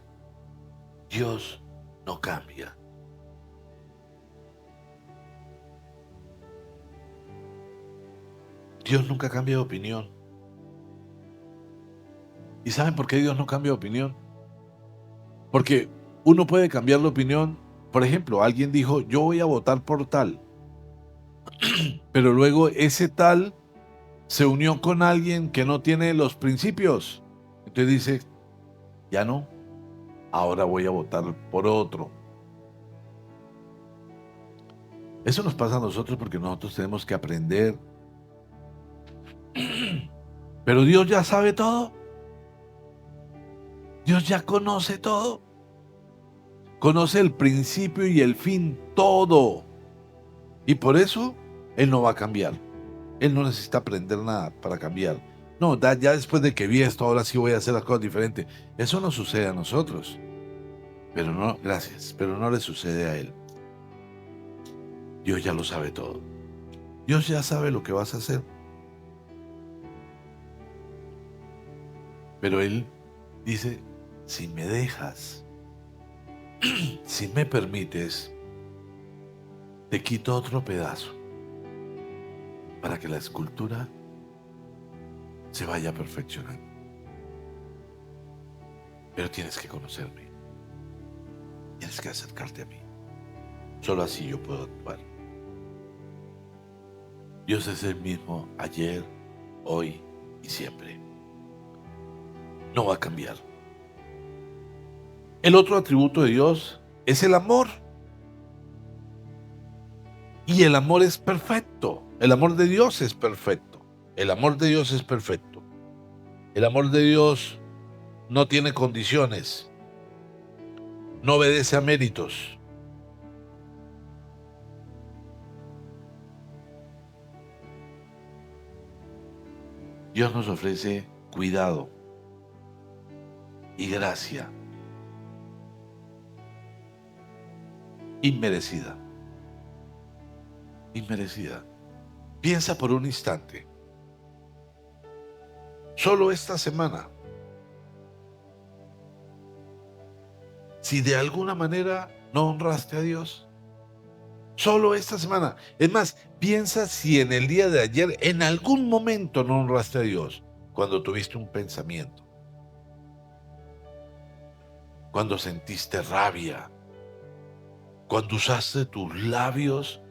Dios no cambia. Dios nunca cambia de opinión. ¿Y saben por qué Dios no cambia de opinión? Porque uno puede cambiar la opinión. Por ejemplo, alguien dijo, yo voy a votar por tal. Pero luego ese tal se unió con alguien que no tiene los principios. Entonces dice, ya no, ahora voy a votar por otro. Eso nos pasa a nosotros porque nosotros tenemos que aprender. Pero Dios ya sabe todo. Dios ya conoce todo. Conoce el principio y el fin, todo. Y por eso Él no va a cambiar. Él no necesita aprender nada para cambiar. No, ya después de que vi esto, ahora sí voy a hacer las cosas diferentes. Eso no sucede a nosotros. Pero no, gracias, pero no le sucede a Él. Dios ya lo sabe todo. Dios ya sabe lo que vas a hacer. Pero Él dice, si me dejas, si me permites, te quito otro pedazo para que la escultura se vaya perfeccionando. Pero tienes que conocerme. Tienes que acercarte a mí. Solo así yo puedo actuar. Dios es el mismo ayer, hoy y siempre. No va a cambiar. El otro atributo de Dios es el amor. Y el amor es perfecto. El amor de Dios es perfecto. El amor de Dios es perfecto. El amor de Dios no tiene condiciones. No obedece a méritos. Dios nos ofrece cuidado y gracia inmerecida. Inmerecida. Piensa por un instante. Solo esta semana, si de alguna manera no honraste a Dios, solo esta semana. Es más, piensa si en el día de ayer, en algún momento no honraste a Dios, cuando tuviste un pensamiento, cuando sentiste rabia, cuando usaste tus labios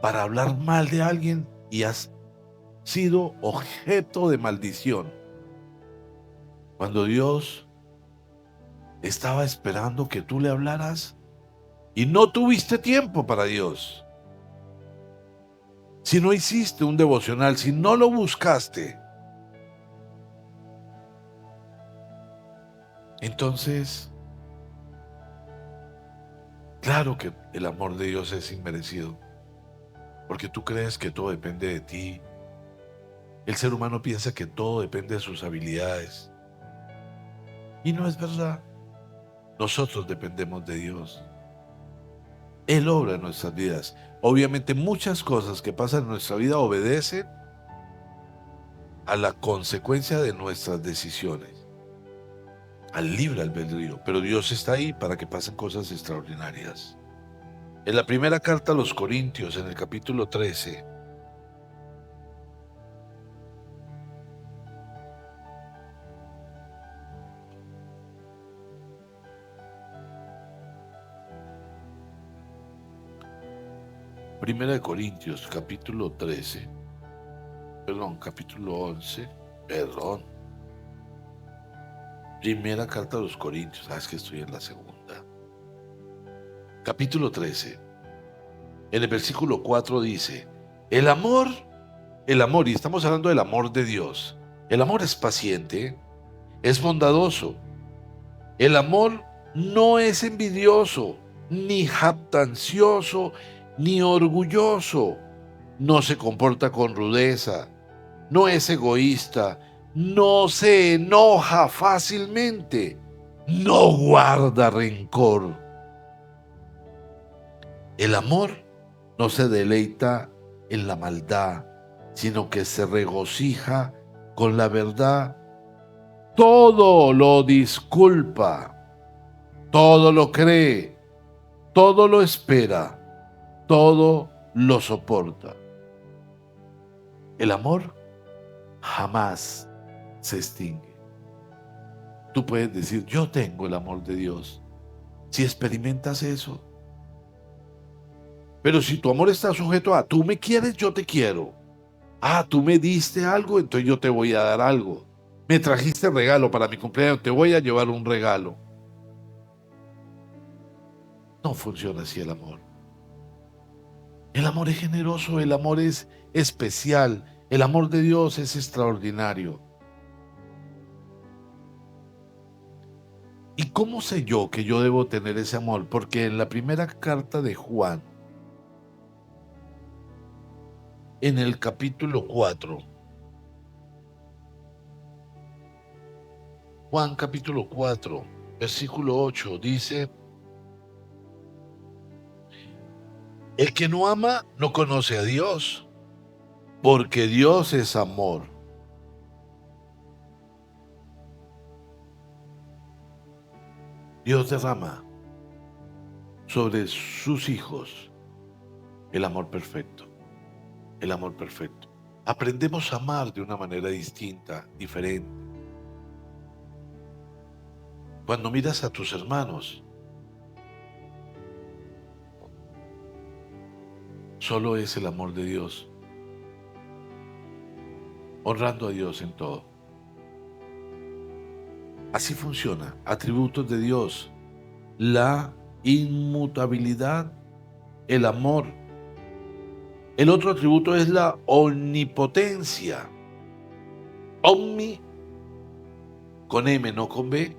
para hablar mal de alguien y has sido objeto de maldición. Cuando Dios estaba esperando que tú le hablaras y no tuviste tiempo para Dios. Si no hiciste un devocional, si no lo buscaste, entonces, claro que el amor de Dios es inmerecido, porque tú crees que todo depende de ti. El ser humano piensa que todo depende de sus habilidades. Y no es verdad. Nosotros dependemos de Dios. Él obra en nuestras vidas. Obviamente muchas cosas que pasan en nuestra vida obedecen a la consecuencia de nuestras decisiones, al libre albedrío. Pero Dios está ahí para que pasen cosas extraordinarias. En la primera carta a los Corintios, en el capítulo 13, Primera de Corintios, capítulo 13, capítulo 11, Primera carta a los Corintios, es que estoy en la segunda. Capítulo 13, en el versículo 4 dice, el amor, y estamos hablando del amor de Dios, el amor es paciente, es bondadoso, el amor no es envidioso, ni jactancioso, ni orgulloso, no se comporta con rudeza, no es egoísta, no se enoja fácilmente, no guarda rencor. El amor no se deleita en la maldad, sino que se regocija con la verdad. Todo lo disculpa, todo lo cree, todo lo espera, todo lo soporta. El amor jamás se extingue. Tú puedes decir, yo tengo el amor de Dios, si experimentas eso. Pero si tu amor está sujeto a, tú me quieres, yo te quiero, Ah, tú me diste algo, entonces yo te voy a dar algo. Me trajiste regalo para mi cumpleaños, te voy a llevar un regalo. No funciona así el amor. El amor es generoso, el amor es especial, el amor de Dios es extraordinario. ¿Y cómo sé yo que yo debo tener ese amor? Porque en la primera carta de Juan, en el capítulo 4, Juan capítulo 4, versículo 8, dice, el que no ama no conoce a Dios, porque Dios es amor. Dios derrama sobre sus hijos el amor perfecto, el amor perfecto. Aprendemos a amar de una manera distinta, diferente. Cuando miras a tus hermanos, solo es el amor de Dios, honrando a Dios en todo. Así funciona, atributos de Dios, la inmutabilidad, el amor. El otro atributo es la omnipotencia. Omni, con M, no con B,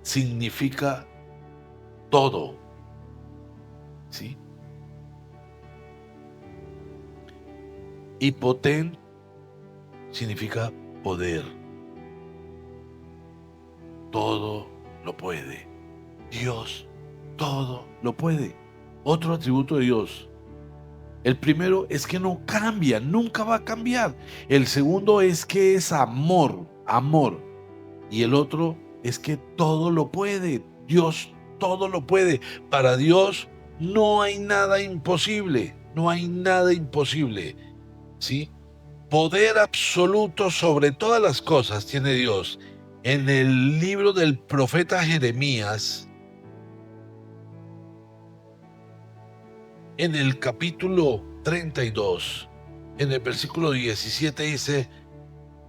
significa todo, ¿sí? Y poten significa poder. Todo lo puede. Dios todo lo puede. Otro atributo de Dios. El primero es que no cambia, nunca va a cambiar. El segundo es que es amor, amor. Y el otro es que todo lo puede. Dios todo lo puede. Para Dios no hay nada imposible. No hay nada imposible. ¿Sí? Poder absoluto sobre todas las cosas tiene Dios. En el libro del profeta Jeremías, en el capítulo 32, en el versículo 17 dice,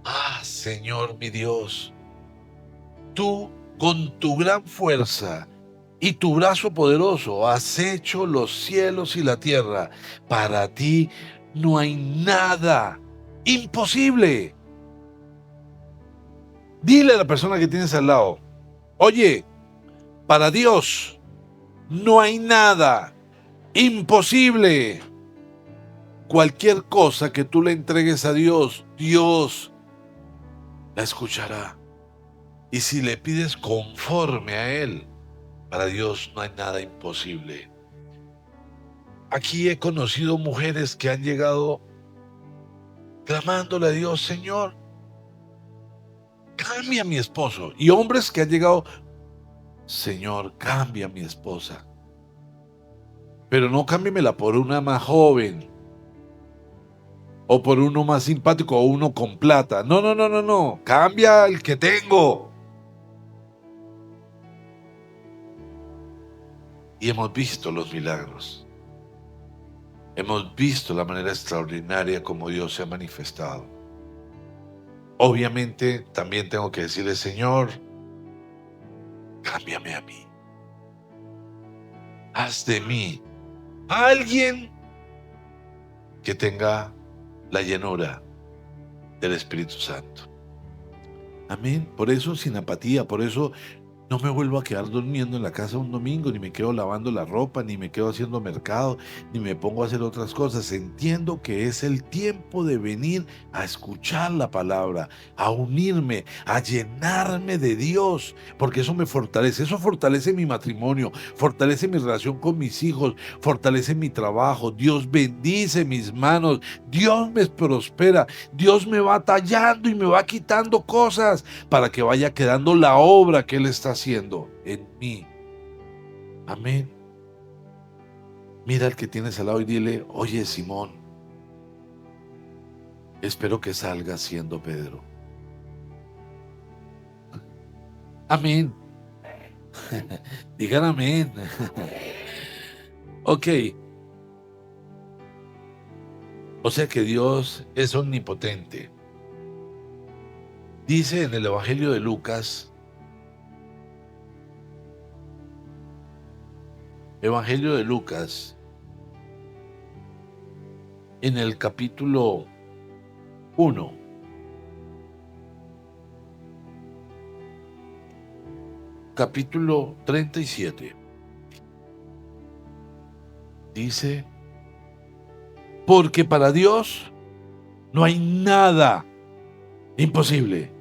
ah, Señor mi Dios, tú con tu gran fuerza y tu brazo poderoso has hecho los cielos y la tierra. Para ti no hay nada imposible. Dile a la persona que tienes al lado, oye, para Dios no hay nada imposible. Cualquier cosa que tú le entregues a Dios, Dios la escuchará. Y si le pides conforme a Él, para Dios no hay nada imposible. Aquí he conocido mujeres que han llegado clamándole a Dios, Señor, cambia a mi esposo. Y hombres que han llegado, Señor, cambia a mi esposa. Pero no cámbiamela por una más joven, o por uno más simpático, o uno con plata. No, no, no, no, no. Cambia el que tengo. Y hemos visto los milagros. Hemos visto la manera extraordinaria como Dios se ha manifestado. Obviamente, también tengo que decirle, Señor, cámbiame a mí. Haz de mí a alguien que tenga la llenura del Espíritu Santo. Amén. Por eso sin apatía, por eso no me vuelvo a quedar durmiendo en la casa un domingo, ni me quedo lavando la ropa, ni me quedo haciendo mercado, ni me pongo a hacer otras cosas. Entiendo que es el tiempo de venir a escuchar la palabra, a unirme, a llenarme de Dios, porque eso me fortalece. Eso fortalece mi matrimonio, fortalece mi relación con mis hijos, fortalece mi trabajo. Dios bendice mis manos, Dios me prospera, Dios me va tallando y me va quitando cosas para que vaya quedando la obra que Él está haciendo en mí. Amén. Mira al que tienes al lado y dile, oye Simón, espero que salga siendo Pedro. Amén. Digan amén. Ok. O sea que Dios es omnipotente. Dice en el Evangelio de Lucas, Evangelio de Lucas, en el capítulo 1, capítulo 37, dice, porque para Dios no hay nada imposible.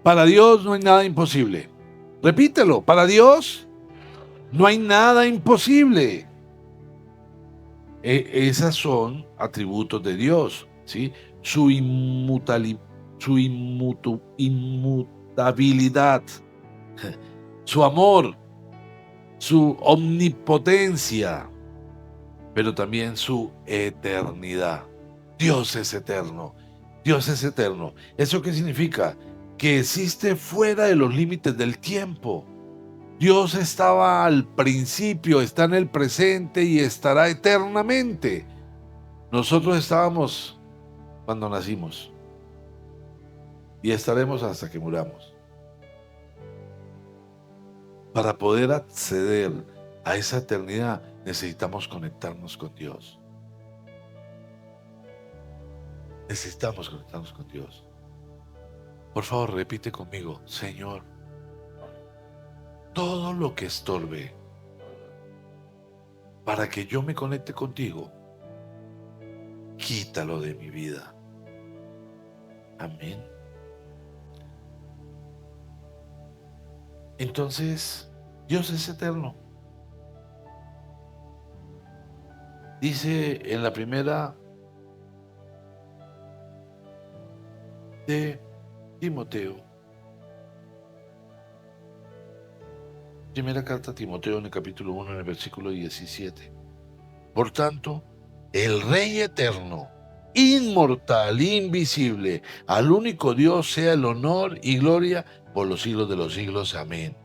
Para Dios no hay nada imposible. Repítelo, para Dios no hay nada imposible. Esas son atributos de Dios, ¿sí? Su, su inmutabilidad, su amor, su omnipotencia, pero también su eternidad. Dios es eterno. Dios es eterno. ¿Eso qué significa? Que existe fuera de los límites del tiempo. Dios estaba al principio, está en el presente y estará eternamente. Nosotros estábamos cuando nacimos y estaremos hasta que muramos. Para poder acceder a esa eternidad necesitamos conectarnos con Dios. Necesitamos conectarnos con Dios. Por favor, repite conmigo, Señor, todo lo que estorbe para que yo me conecte contigo, quítalo de mi vida. Amén. Entonces, Dios es eterno. Dice en la primera de Timoteo, primera carta a Timoteo en el capítulo 1, en el versículo 17. Por tanto, el Rey eterno, inmortal, invisible, al único Dios sea el honor y gloria por los siglos de los siglos. Amén.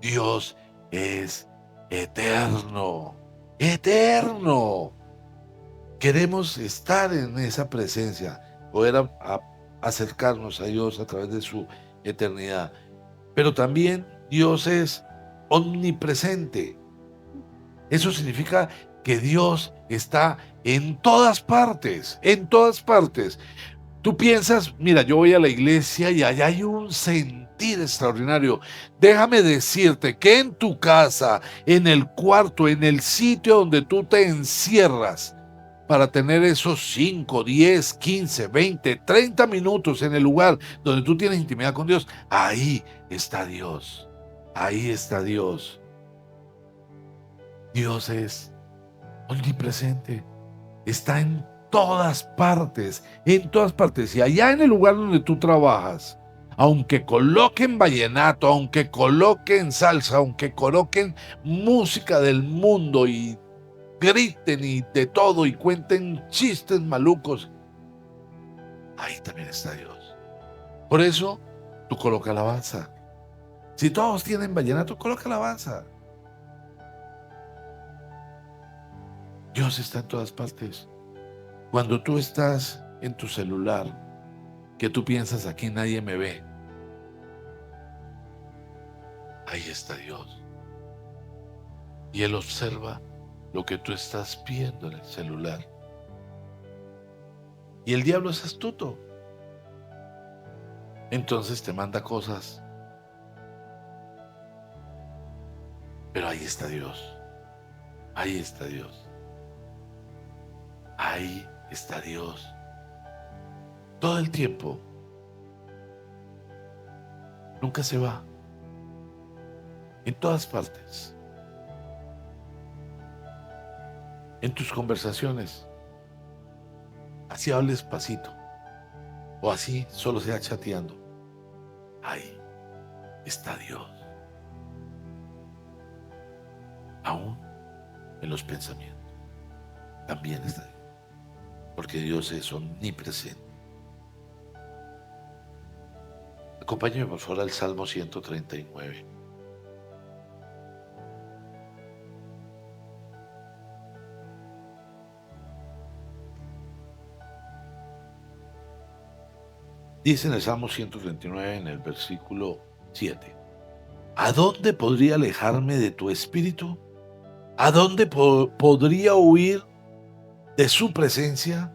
Dios es eterno, eterno. Queremos estar en esa presencia, poder acercarnos a Dios a través de su eternidad. Pero también Dios es omnipresente. Eso significa que Dios está en todas partes, en todas partes. Tú piensas, mira, yo voy a la iglesia y allá hay un sentir extraordinario. Déjame decirte que en tu casa, en el cuarto, en el sitio donde tú te encierras, para tener esos 5, 10, 15, 20, 30 minutos en el lugar donde tú tienes intimidad con Dios, ahí está Dios. Ahí está Dios. Dios es omnipresente. Está en todas partes, en todas partes. Y allá en el lugar donde tú trabajas, aunque coloquen vallenato, aunque coloquen salsa, aunque coloquen música del mundo y griten y de todo y cuenten chistes malucos, ahí también está Dios. Por eso, tú coloca alabanza. Si todos tienen vallenato, coloca alabanza. Dios está en todas partes. Cuando tú estás en tu celular, que tú piensas, aquí nadie me ve, ahí está Dios. Y Él observa lo que tú estás viendo en el celular. Y el diablo es astuto. Entonces te manda cosas. Pero ahí está Dios. Ahí está Dios. Ahí está Dios. Todo el tiempo. Nunca se va. En todas partes. En tus conversaciones. Así hables pasito. O así solo sea chateando. Ahí está Dios. Aún en los pensamientos. También está Dios. Porque Dios es omnipresente. Acompáñeme por favor al Salmo 139. Dice en el Salmo 139, en el versículo 7, ¿a dónde podría alejarme de tu espíritu? ¿A dónde podría huir de su presencia?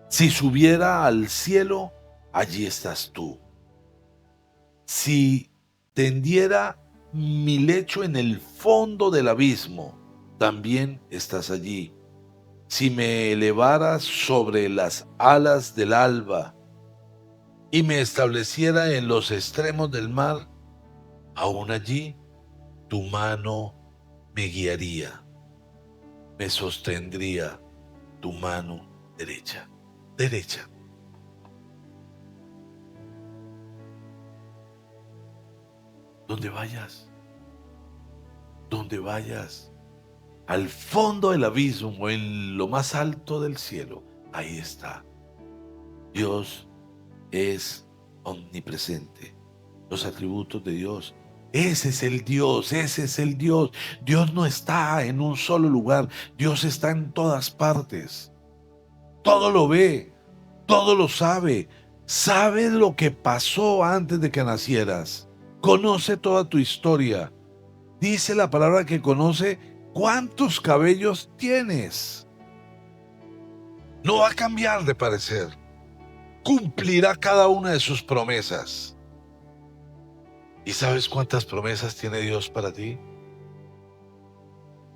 Si subiera al cielo, allí estás tú. Si tendiera mi lecho en el fondo del abismo, también estás allí. Si me elevara sobre las alas del alba y me estableciera en los extremos del mar, aún allí tu mano me guiaría, me sostendría tu mano derecha. Derecha. Donde vayas, donde vayas, al fondo del abismo, en lo más alto del cielo, ahí está. Dios es omnipresente. Los atributos de Dios. Ese es el Dios, ese es el Dios. Dios no está en un solo lugar, Dios está en todas partes. Todo lo ve, todo lo sabe. Sabe lo que pasó antes de que nacieras. Conoce toda tu historia. Dice la palabra que conoce cuántos cabellos tienes. No va a cambiar de parecer. Cumplirá cada una de sus promesas. ¿Y sabes cuántas promesas tiene Dios para ti?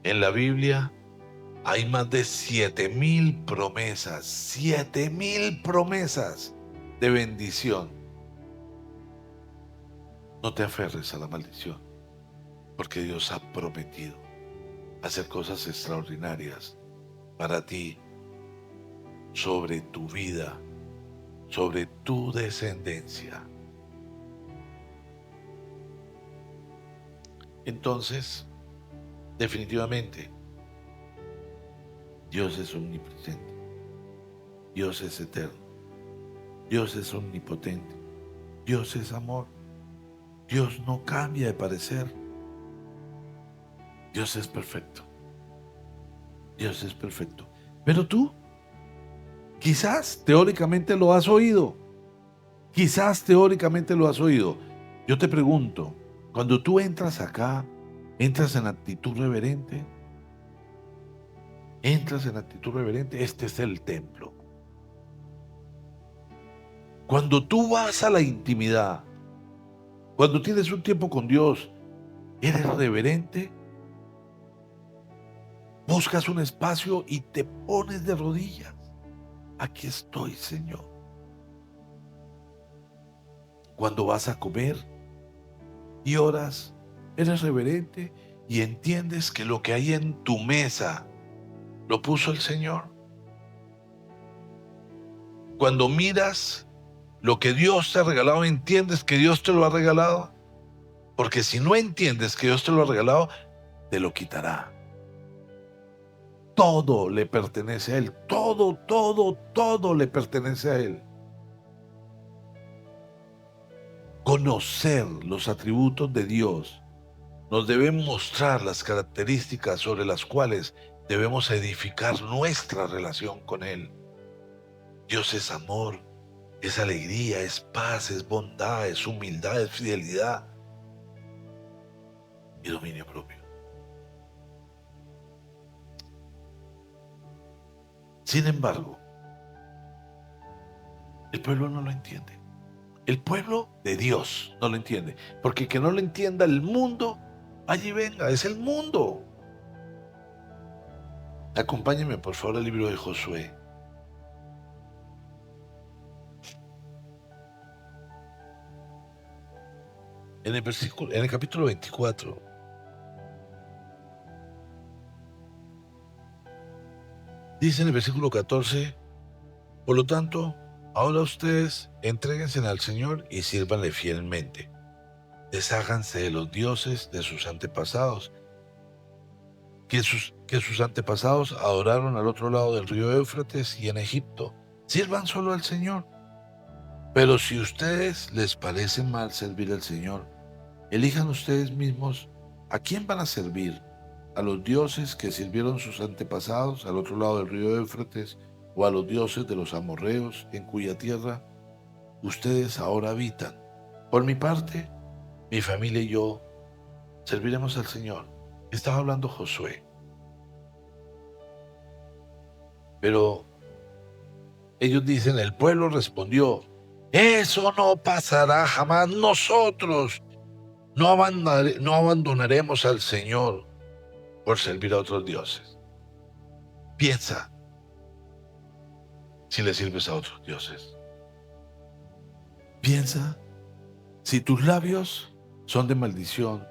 En la Biblia hay más de 7,000 promesas, 7,000 promesas de bendición. No te aferres a la maldición, porque Dios ha prometido hacer cosas extraordinarias para ti, sobre tu vida, sobre tu descendencia. Entonces, definitivamente, Dios es omnipresente, Dios es eterno, Dios es omnipotente, Dios es amor, Dios no cambia de parecer, Dios es perfecto, Dios es perfecto. Pero tú, quizás teóricamente lo has oído, quizás teóricamente lo has oído. Yo te pregunto, cuando tú entras acá, entras en actitud reverente, este es el templo. Cuando tú vas a la intimidad, cuando tienes un tiempo con Dios, eres reverente, buscas un espacio y te pones de rodillas. Aquí estoy, Señor. Cuando vas a comer y oras, eres reverente y entiendes que lo que hay en tu mesa lo puso el Señor. Cuando miras lo que Dios te ha regalado, entiendes que Dios te lo ha regalado. Porque si no entiendes que Dios te lo ha regalado, te lo quitará. Todo le pertenece a Él. Todo le pertenece a Él. Conocer los atributos de Dios nos debe mostrar las características sobre las cuales debemos edificar nuestra relación con Él. Dios es amor, es alegría, es paz, es bondad, es humildad, es fidelidad y dominio propio. Sin embargo, el pueblo no lo entiende. El pueblo de Dios no lo entiende. Porque que no lo entienda el mundo, allí venga, es el mundo. Acompáñenme por favor al libro de Josué. En el capítulo 24. Dice en el versículo 14, por lo tanto, ahora ustedes entréguense al Señor y sírvanle fielmente. Desháganse de los dioses de sus antepasados, que sus antepasados adoraron al otro lado del río Éufrates y en Egipto. Sirvan solo al Señor. Pero si a ustedes les parece mal servir al Señor, elijan ustedes mismos a quién van a servir. A los dioses que sirvieron sus antepasados al otro lado del río Éufrates, o a los dioses de los amorreos en cuya tierra ustedes ahora habitan. Por mi parte, mi familia y yo serviremos al Señor. Estaba hablando Josué, pero ellos dicen, el pueblo respondió, eso no pasará jamás. Nosotros no abandonaremos al Señor por servir a otros dioses. Piensa si le sirves a otros dioses. Piensa si tus labios son de maldición,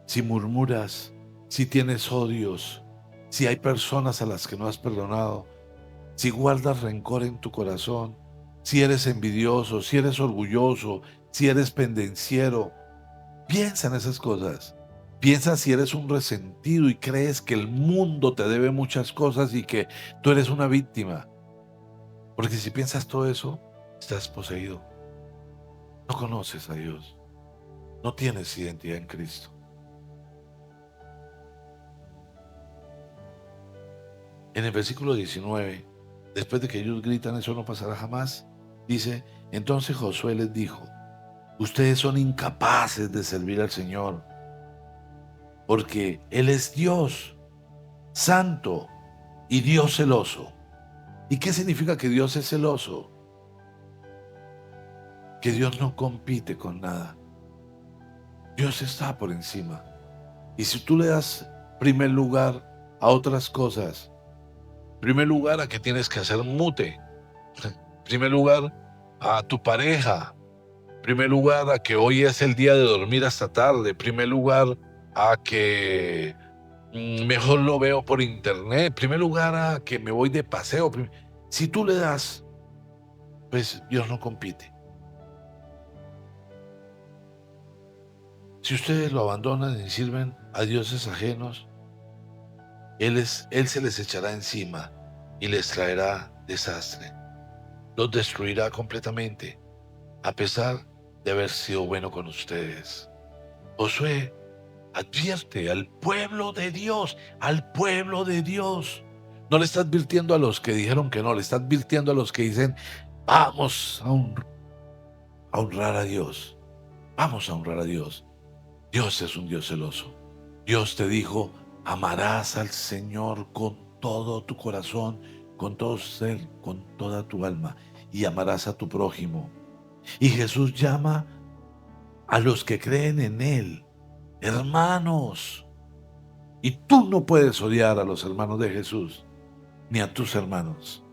si murmuras, si tienes odios, si hay personas a las que no has perdonado, si guardas rencor en tu corazón, si eres envidioso, si eres orgulloso, si eres pendenciero. Piensa en esas cosas. Piensa si eres un resentido y crees que el mundo te debe muchas cosas y que tú eres una víctima. Porque si piensas todo eso, estás poseído. No conoces a Dios. No tienes identidad en Cristo. En el versículo 19, después de que ellos gritan, eso no pasará jamás, dice, entonces Josué les dijo, ustedes son incapaces de servir al Señor, porque Él es Dios, santo y Dios celoso. ¿Y qué significa que Dios es celoso? Que Dios no compite con nada. Dios está por encima. Y si tú le das primer lugar a otras cosas, primer lugar a que tienes que hacer mute, primer lugar a tu pareja, primer lugar a que hoy es el día de dormir hasta tarde, primer lugar a que mejor lo veo por internet, primer lugar a que me voy de paseo. Si tú le das, pues Dios no compite. Si ustedes lo abandonan y sirven a dioses ajenos, Él se les echará encima y les traerá desastre. Los destruirá completamente, a pesar de haber sido bueno con ustedes. Josué advierte al pueblo de Dios, al pueblo de Dios. No le está advirtiendo a los que dijeron que no, le está advirtiendo a los que dicen, vamos a honrar a Dios. Vamos a honrar a Dios. Dios es un Dios celoso. Dios te dijo, amarás al Señor con todo tu corazón, con todo ser, con toda tu alma, y amarás a tu prójimo. Y Jesús llama a los que creen en Él, hermanos. Y tú no puedes odiar a los hermanos de Jesús, ni a tus hermanos.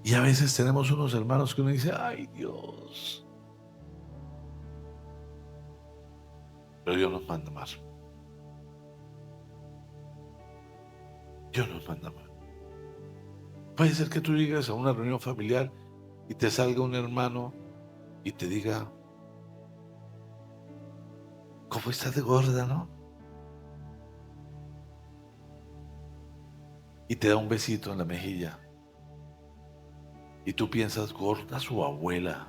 Y a veces tenemos unos hermanos que uno dice, ay Dios. Pero Dios nos manda más. Dios nos manda más. Puede ser que tú llegues a una reunión familiar y te salga un hermano y te diga, ¿cómo estás de gorda, no? Y te da un besito en la mejilla. Y tú piensas, gorda su abuela.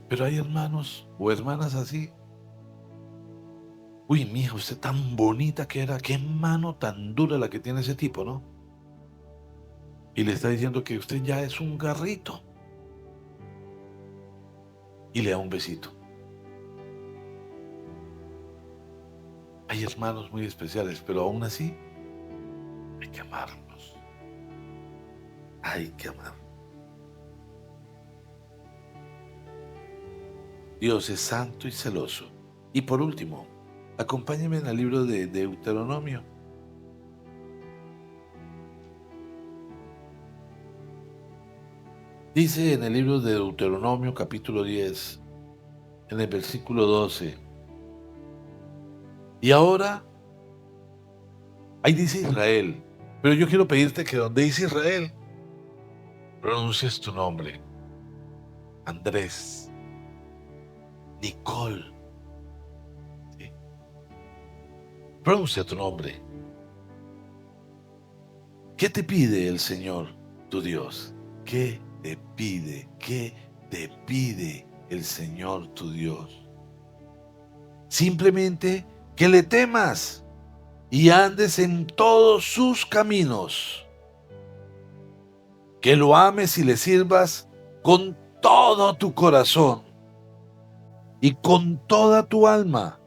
Pero hay hermanos o hermanas así. Uy, mija, usted tan bonita que era, qué mano tan dura la que tiene ese tipo, ¿no? Y le está diciendo que usted ya es un garrito. Y le da un besito. Hay hermanos muy especiales, pero aún así hay que amarlos. Hay que amar. Dios es santo y celoso. Y por último, acompáñenme en el libro de Deuteronomio. Dice en el libro de Deuteronomio capítulo 10, en el versículo 12. Y ahora, ahí dice Israel, pero yo quiero pedirte que donde dice Israel, pronuncies tu nombre. Andrés, Nicole. ¿Sí? Pronuncia tu nombre. ¿Qué te pide el Señor, tu Dios? ¿Qué te pide? ¿Qué te pide el Señor, tu Dios? Simplemente que le temas y andes en todos sus caminos, que lo ames y le sirvas con todo tu corazón y con toda tu alma,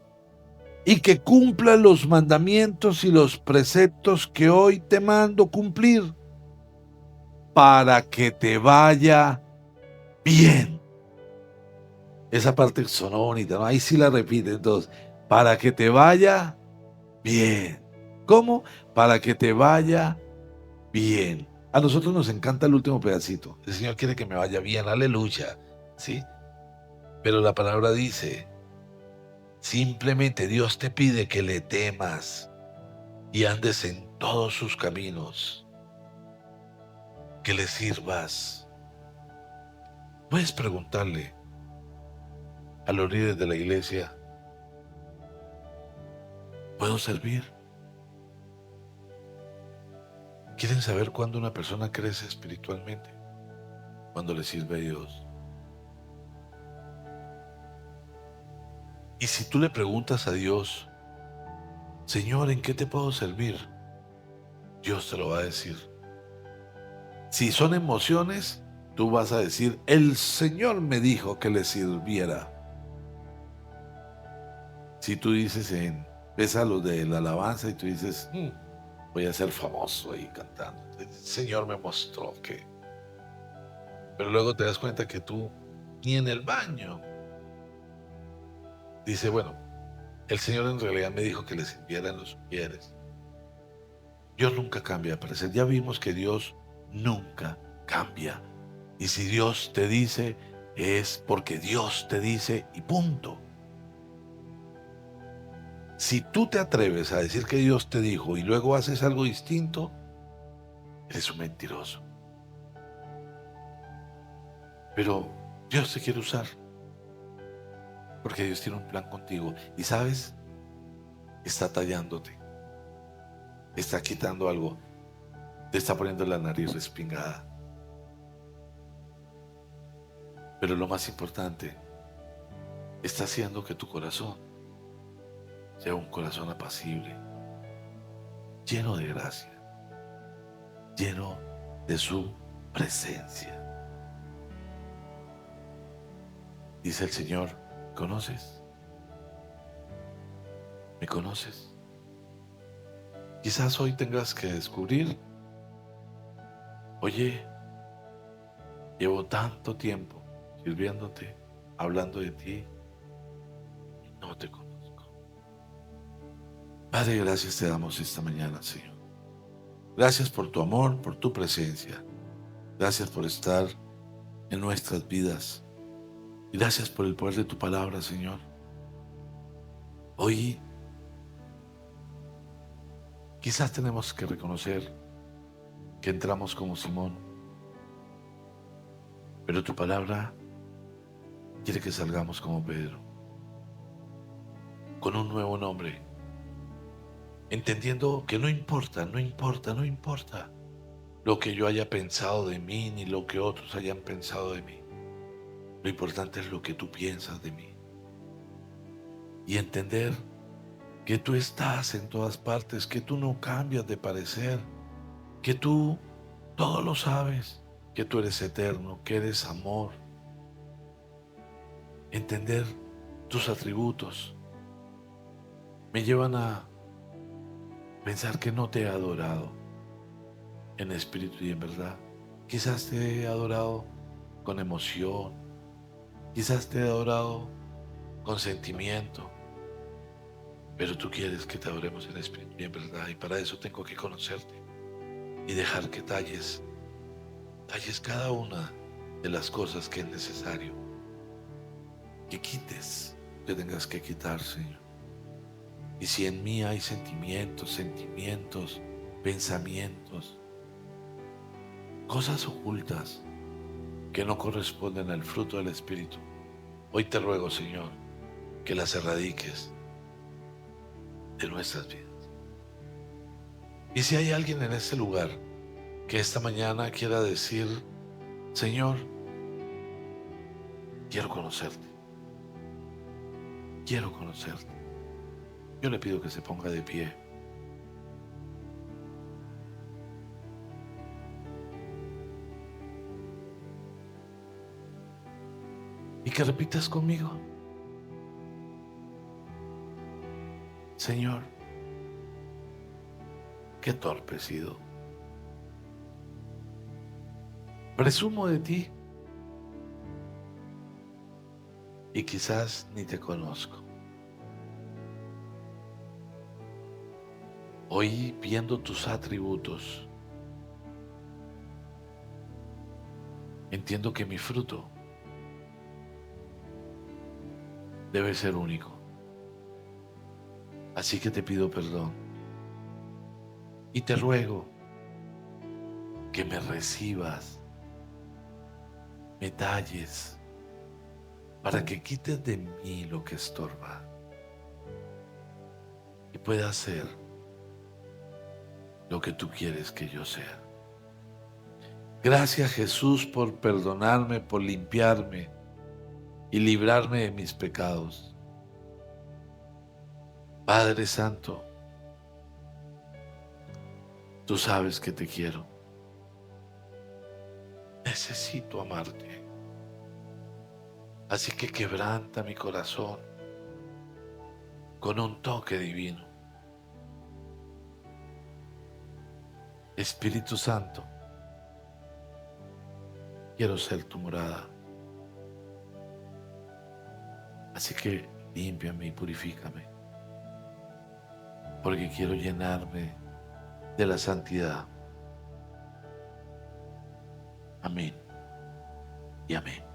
y que cumplas los mandamientos y los preceptos que hoy te mando cumplir, para que te vaya bien. Esa parte sonó bonita, ¿no? Ahí sí la repite entonces. Para que te vaya bien. ¿Cómo? Para que te vaya bien. A nosotros nos encanta el último pedacito. El Señor quiere que me vaya bien, aleluya. ¿Sí? Pero la palabra dice, simplemente Dios te pide que le temas y andes en todos sus caminos, que le sirvas. Puedes preguntarle a los líderes de la iglesia, ¿puedo servir? ¿Quieren saber cuándo una persona crece espiritualmente? Cuando le sirve a Dios. Y si tú le preguntas a Dios, Señor, ¿en qué te puedo servir? Dios te lo va a decir. Si son emociones, tú vas a decir, el Señor me dijo que le sirviera. Si tú dices, ves a los de la alabanza y tú dices, voy a ser famoso ahí cantando. El Señor me mostró que... Pero luego te das cuenta que tú ni en el baño. Dice, bueno, el Señor en realidad me dijo que le sirviera en los sugieres. Dios nunca cambia de parecer. Ya vimos que Dios nunca cambia. Y si Dios te dice, es porque Dios te dice y punto. Si tú te atreves a decir que Dios te dijo y luego haces algo distinto, eres un mentiroso. Pero Dios te quiere usar, porque Dios tiene un plan contigo. Y sabes, está tallándote, está quitando algo, te está poniendo la nariz respingada. Pero lo más importante, está haciendo que tu corazón sea un corazón apacible, lleno de gracia, lleno de su presencia. Dice el Señor, ¿conoces? ¿Me conoces? Quizás hoy tengas que descubrir, oye, llevo tanto tiempo sirviéndote, hablando de ti, y no te conozco. Padre, gracias te damos esta mañana, Señor. Gracias por tu amor, por tu presencia. Gracias por estar en nuestras vidas. Y gracias por el poder de tu palabra, Señor. Hoy quizás tenemos que reconocer que entramos como Simón, pero tu palabra quiere que salgamos como Pedro, con un nuevo nombre, entendiendo que no importa, no importa, no importa lo que yo haya pensado de mí, ni lo que otros hayan pensado de mí. Lo importante es lo que tú piensas de mí. Y entender que tú estás en todas partes, que tú no cambias de parecer, que tú todo lo sabes, que tú eres eterno, que eres amor. Entender tus atributos me llevan a pensar que no te he adorado en espíritu y en verdad. Quizás te he adorado con emoción, quizás te he adorado con sentimiento, pero tú quieres que te adoremos en espíritu y en verdad, y para eso tengo que conocerte y dejar que talles cada una de las cosas que es necesario, que quites, que tengas que quitar, Señor. Y si en mí hay sentimientos, pensamientos, cosas ocultas que no corresponden al fruto del Espíritu, hoy te ruego, Señor, que las erradiques de nuestras vidas. Y si hay alguien en este lugar que esta mañana quiera decir, Señor, quiero conocerte, quiero conocerte, yo le pido que se ponga de pie que repitas conmigo: Señor, qué torpe he sido. Presumo de ti y quizás ni te conozco. Hoy, viendo tus atributos, entiendo que mi fruto debe ser único. Así que te pido perdón y te ruego que me recibas, me talles, para que quites de mí lo que estorba y pueda ser lo que tú quieres que yo sea. Gracias, Jesús, por perdonarme, por limpiarme y librarme de mis pecados. Padre Santo, tú sabes que te quiero. Necesito amarte. Así que quebranta mi corazón con un toque divino. Espíritu Santo, quiero ser tu morada. Así que límpiame y purifícame, porque quiero llenarme de la santidad. Amén y amén.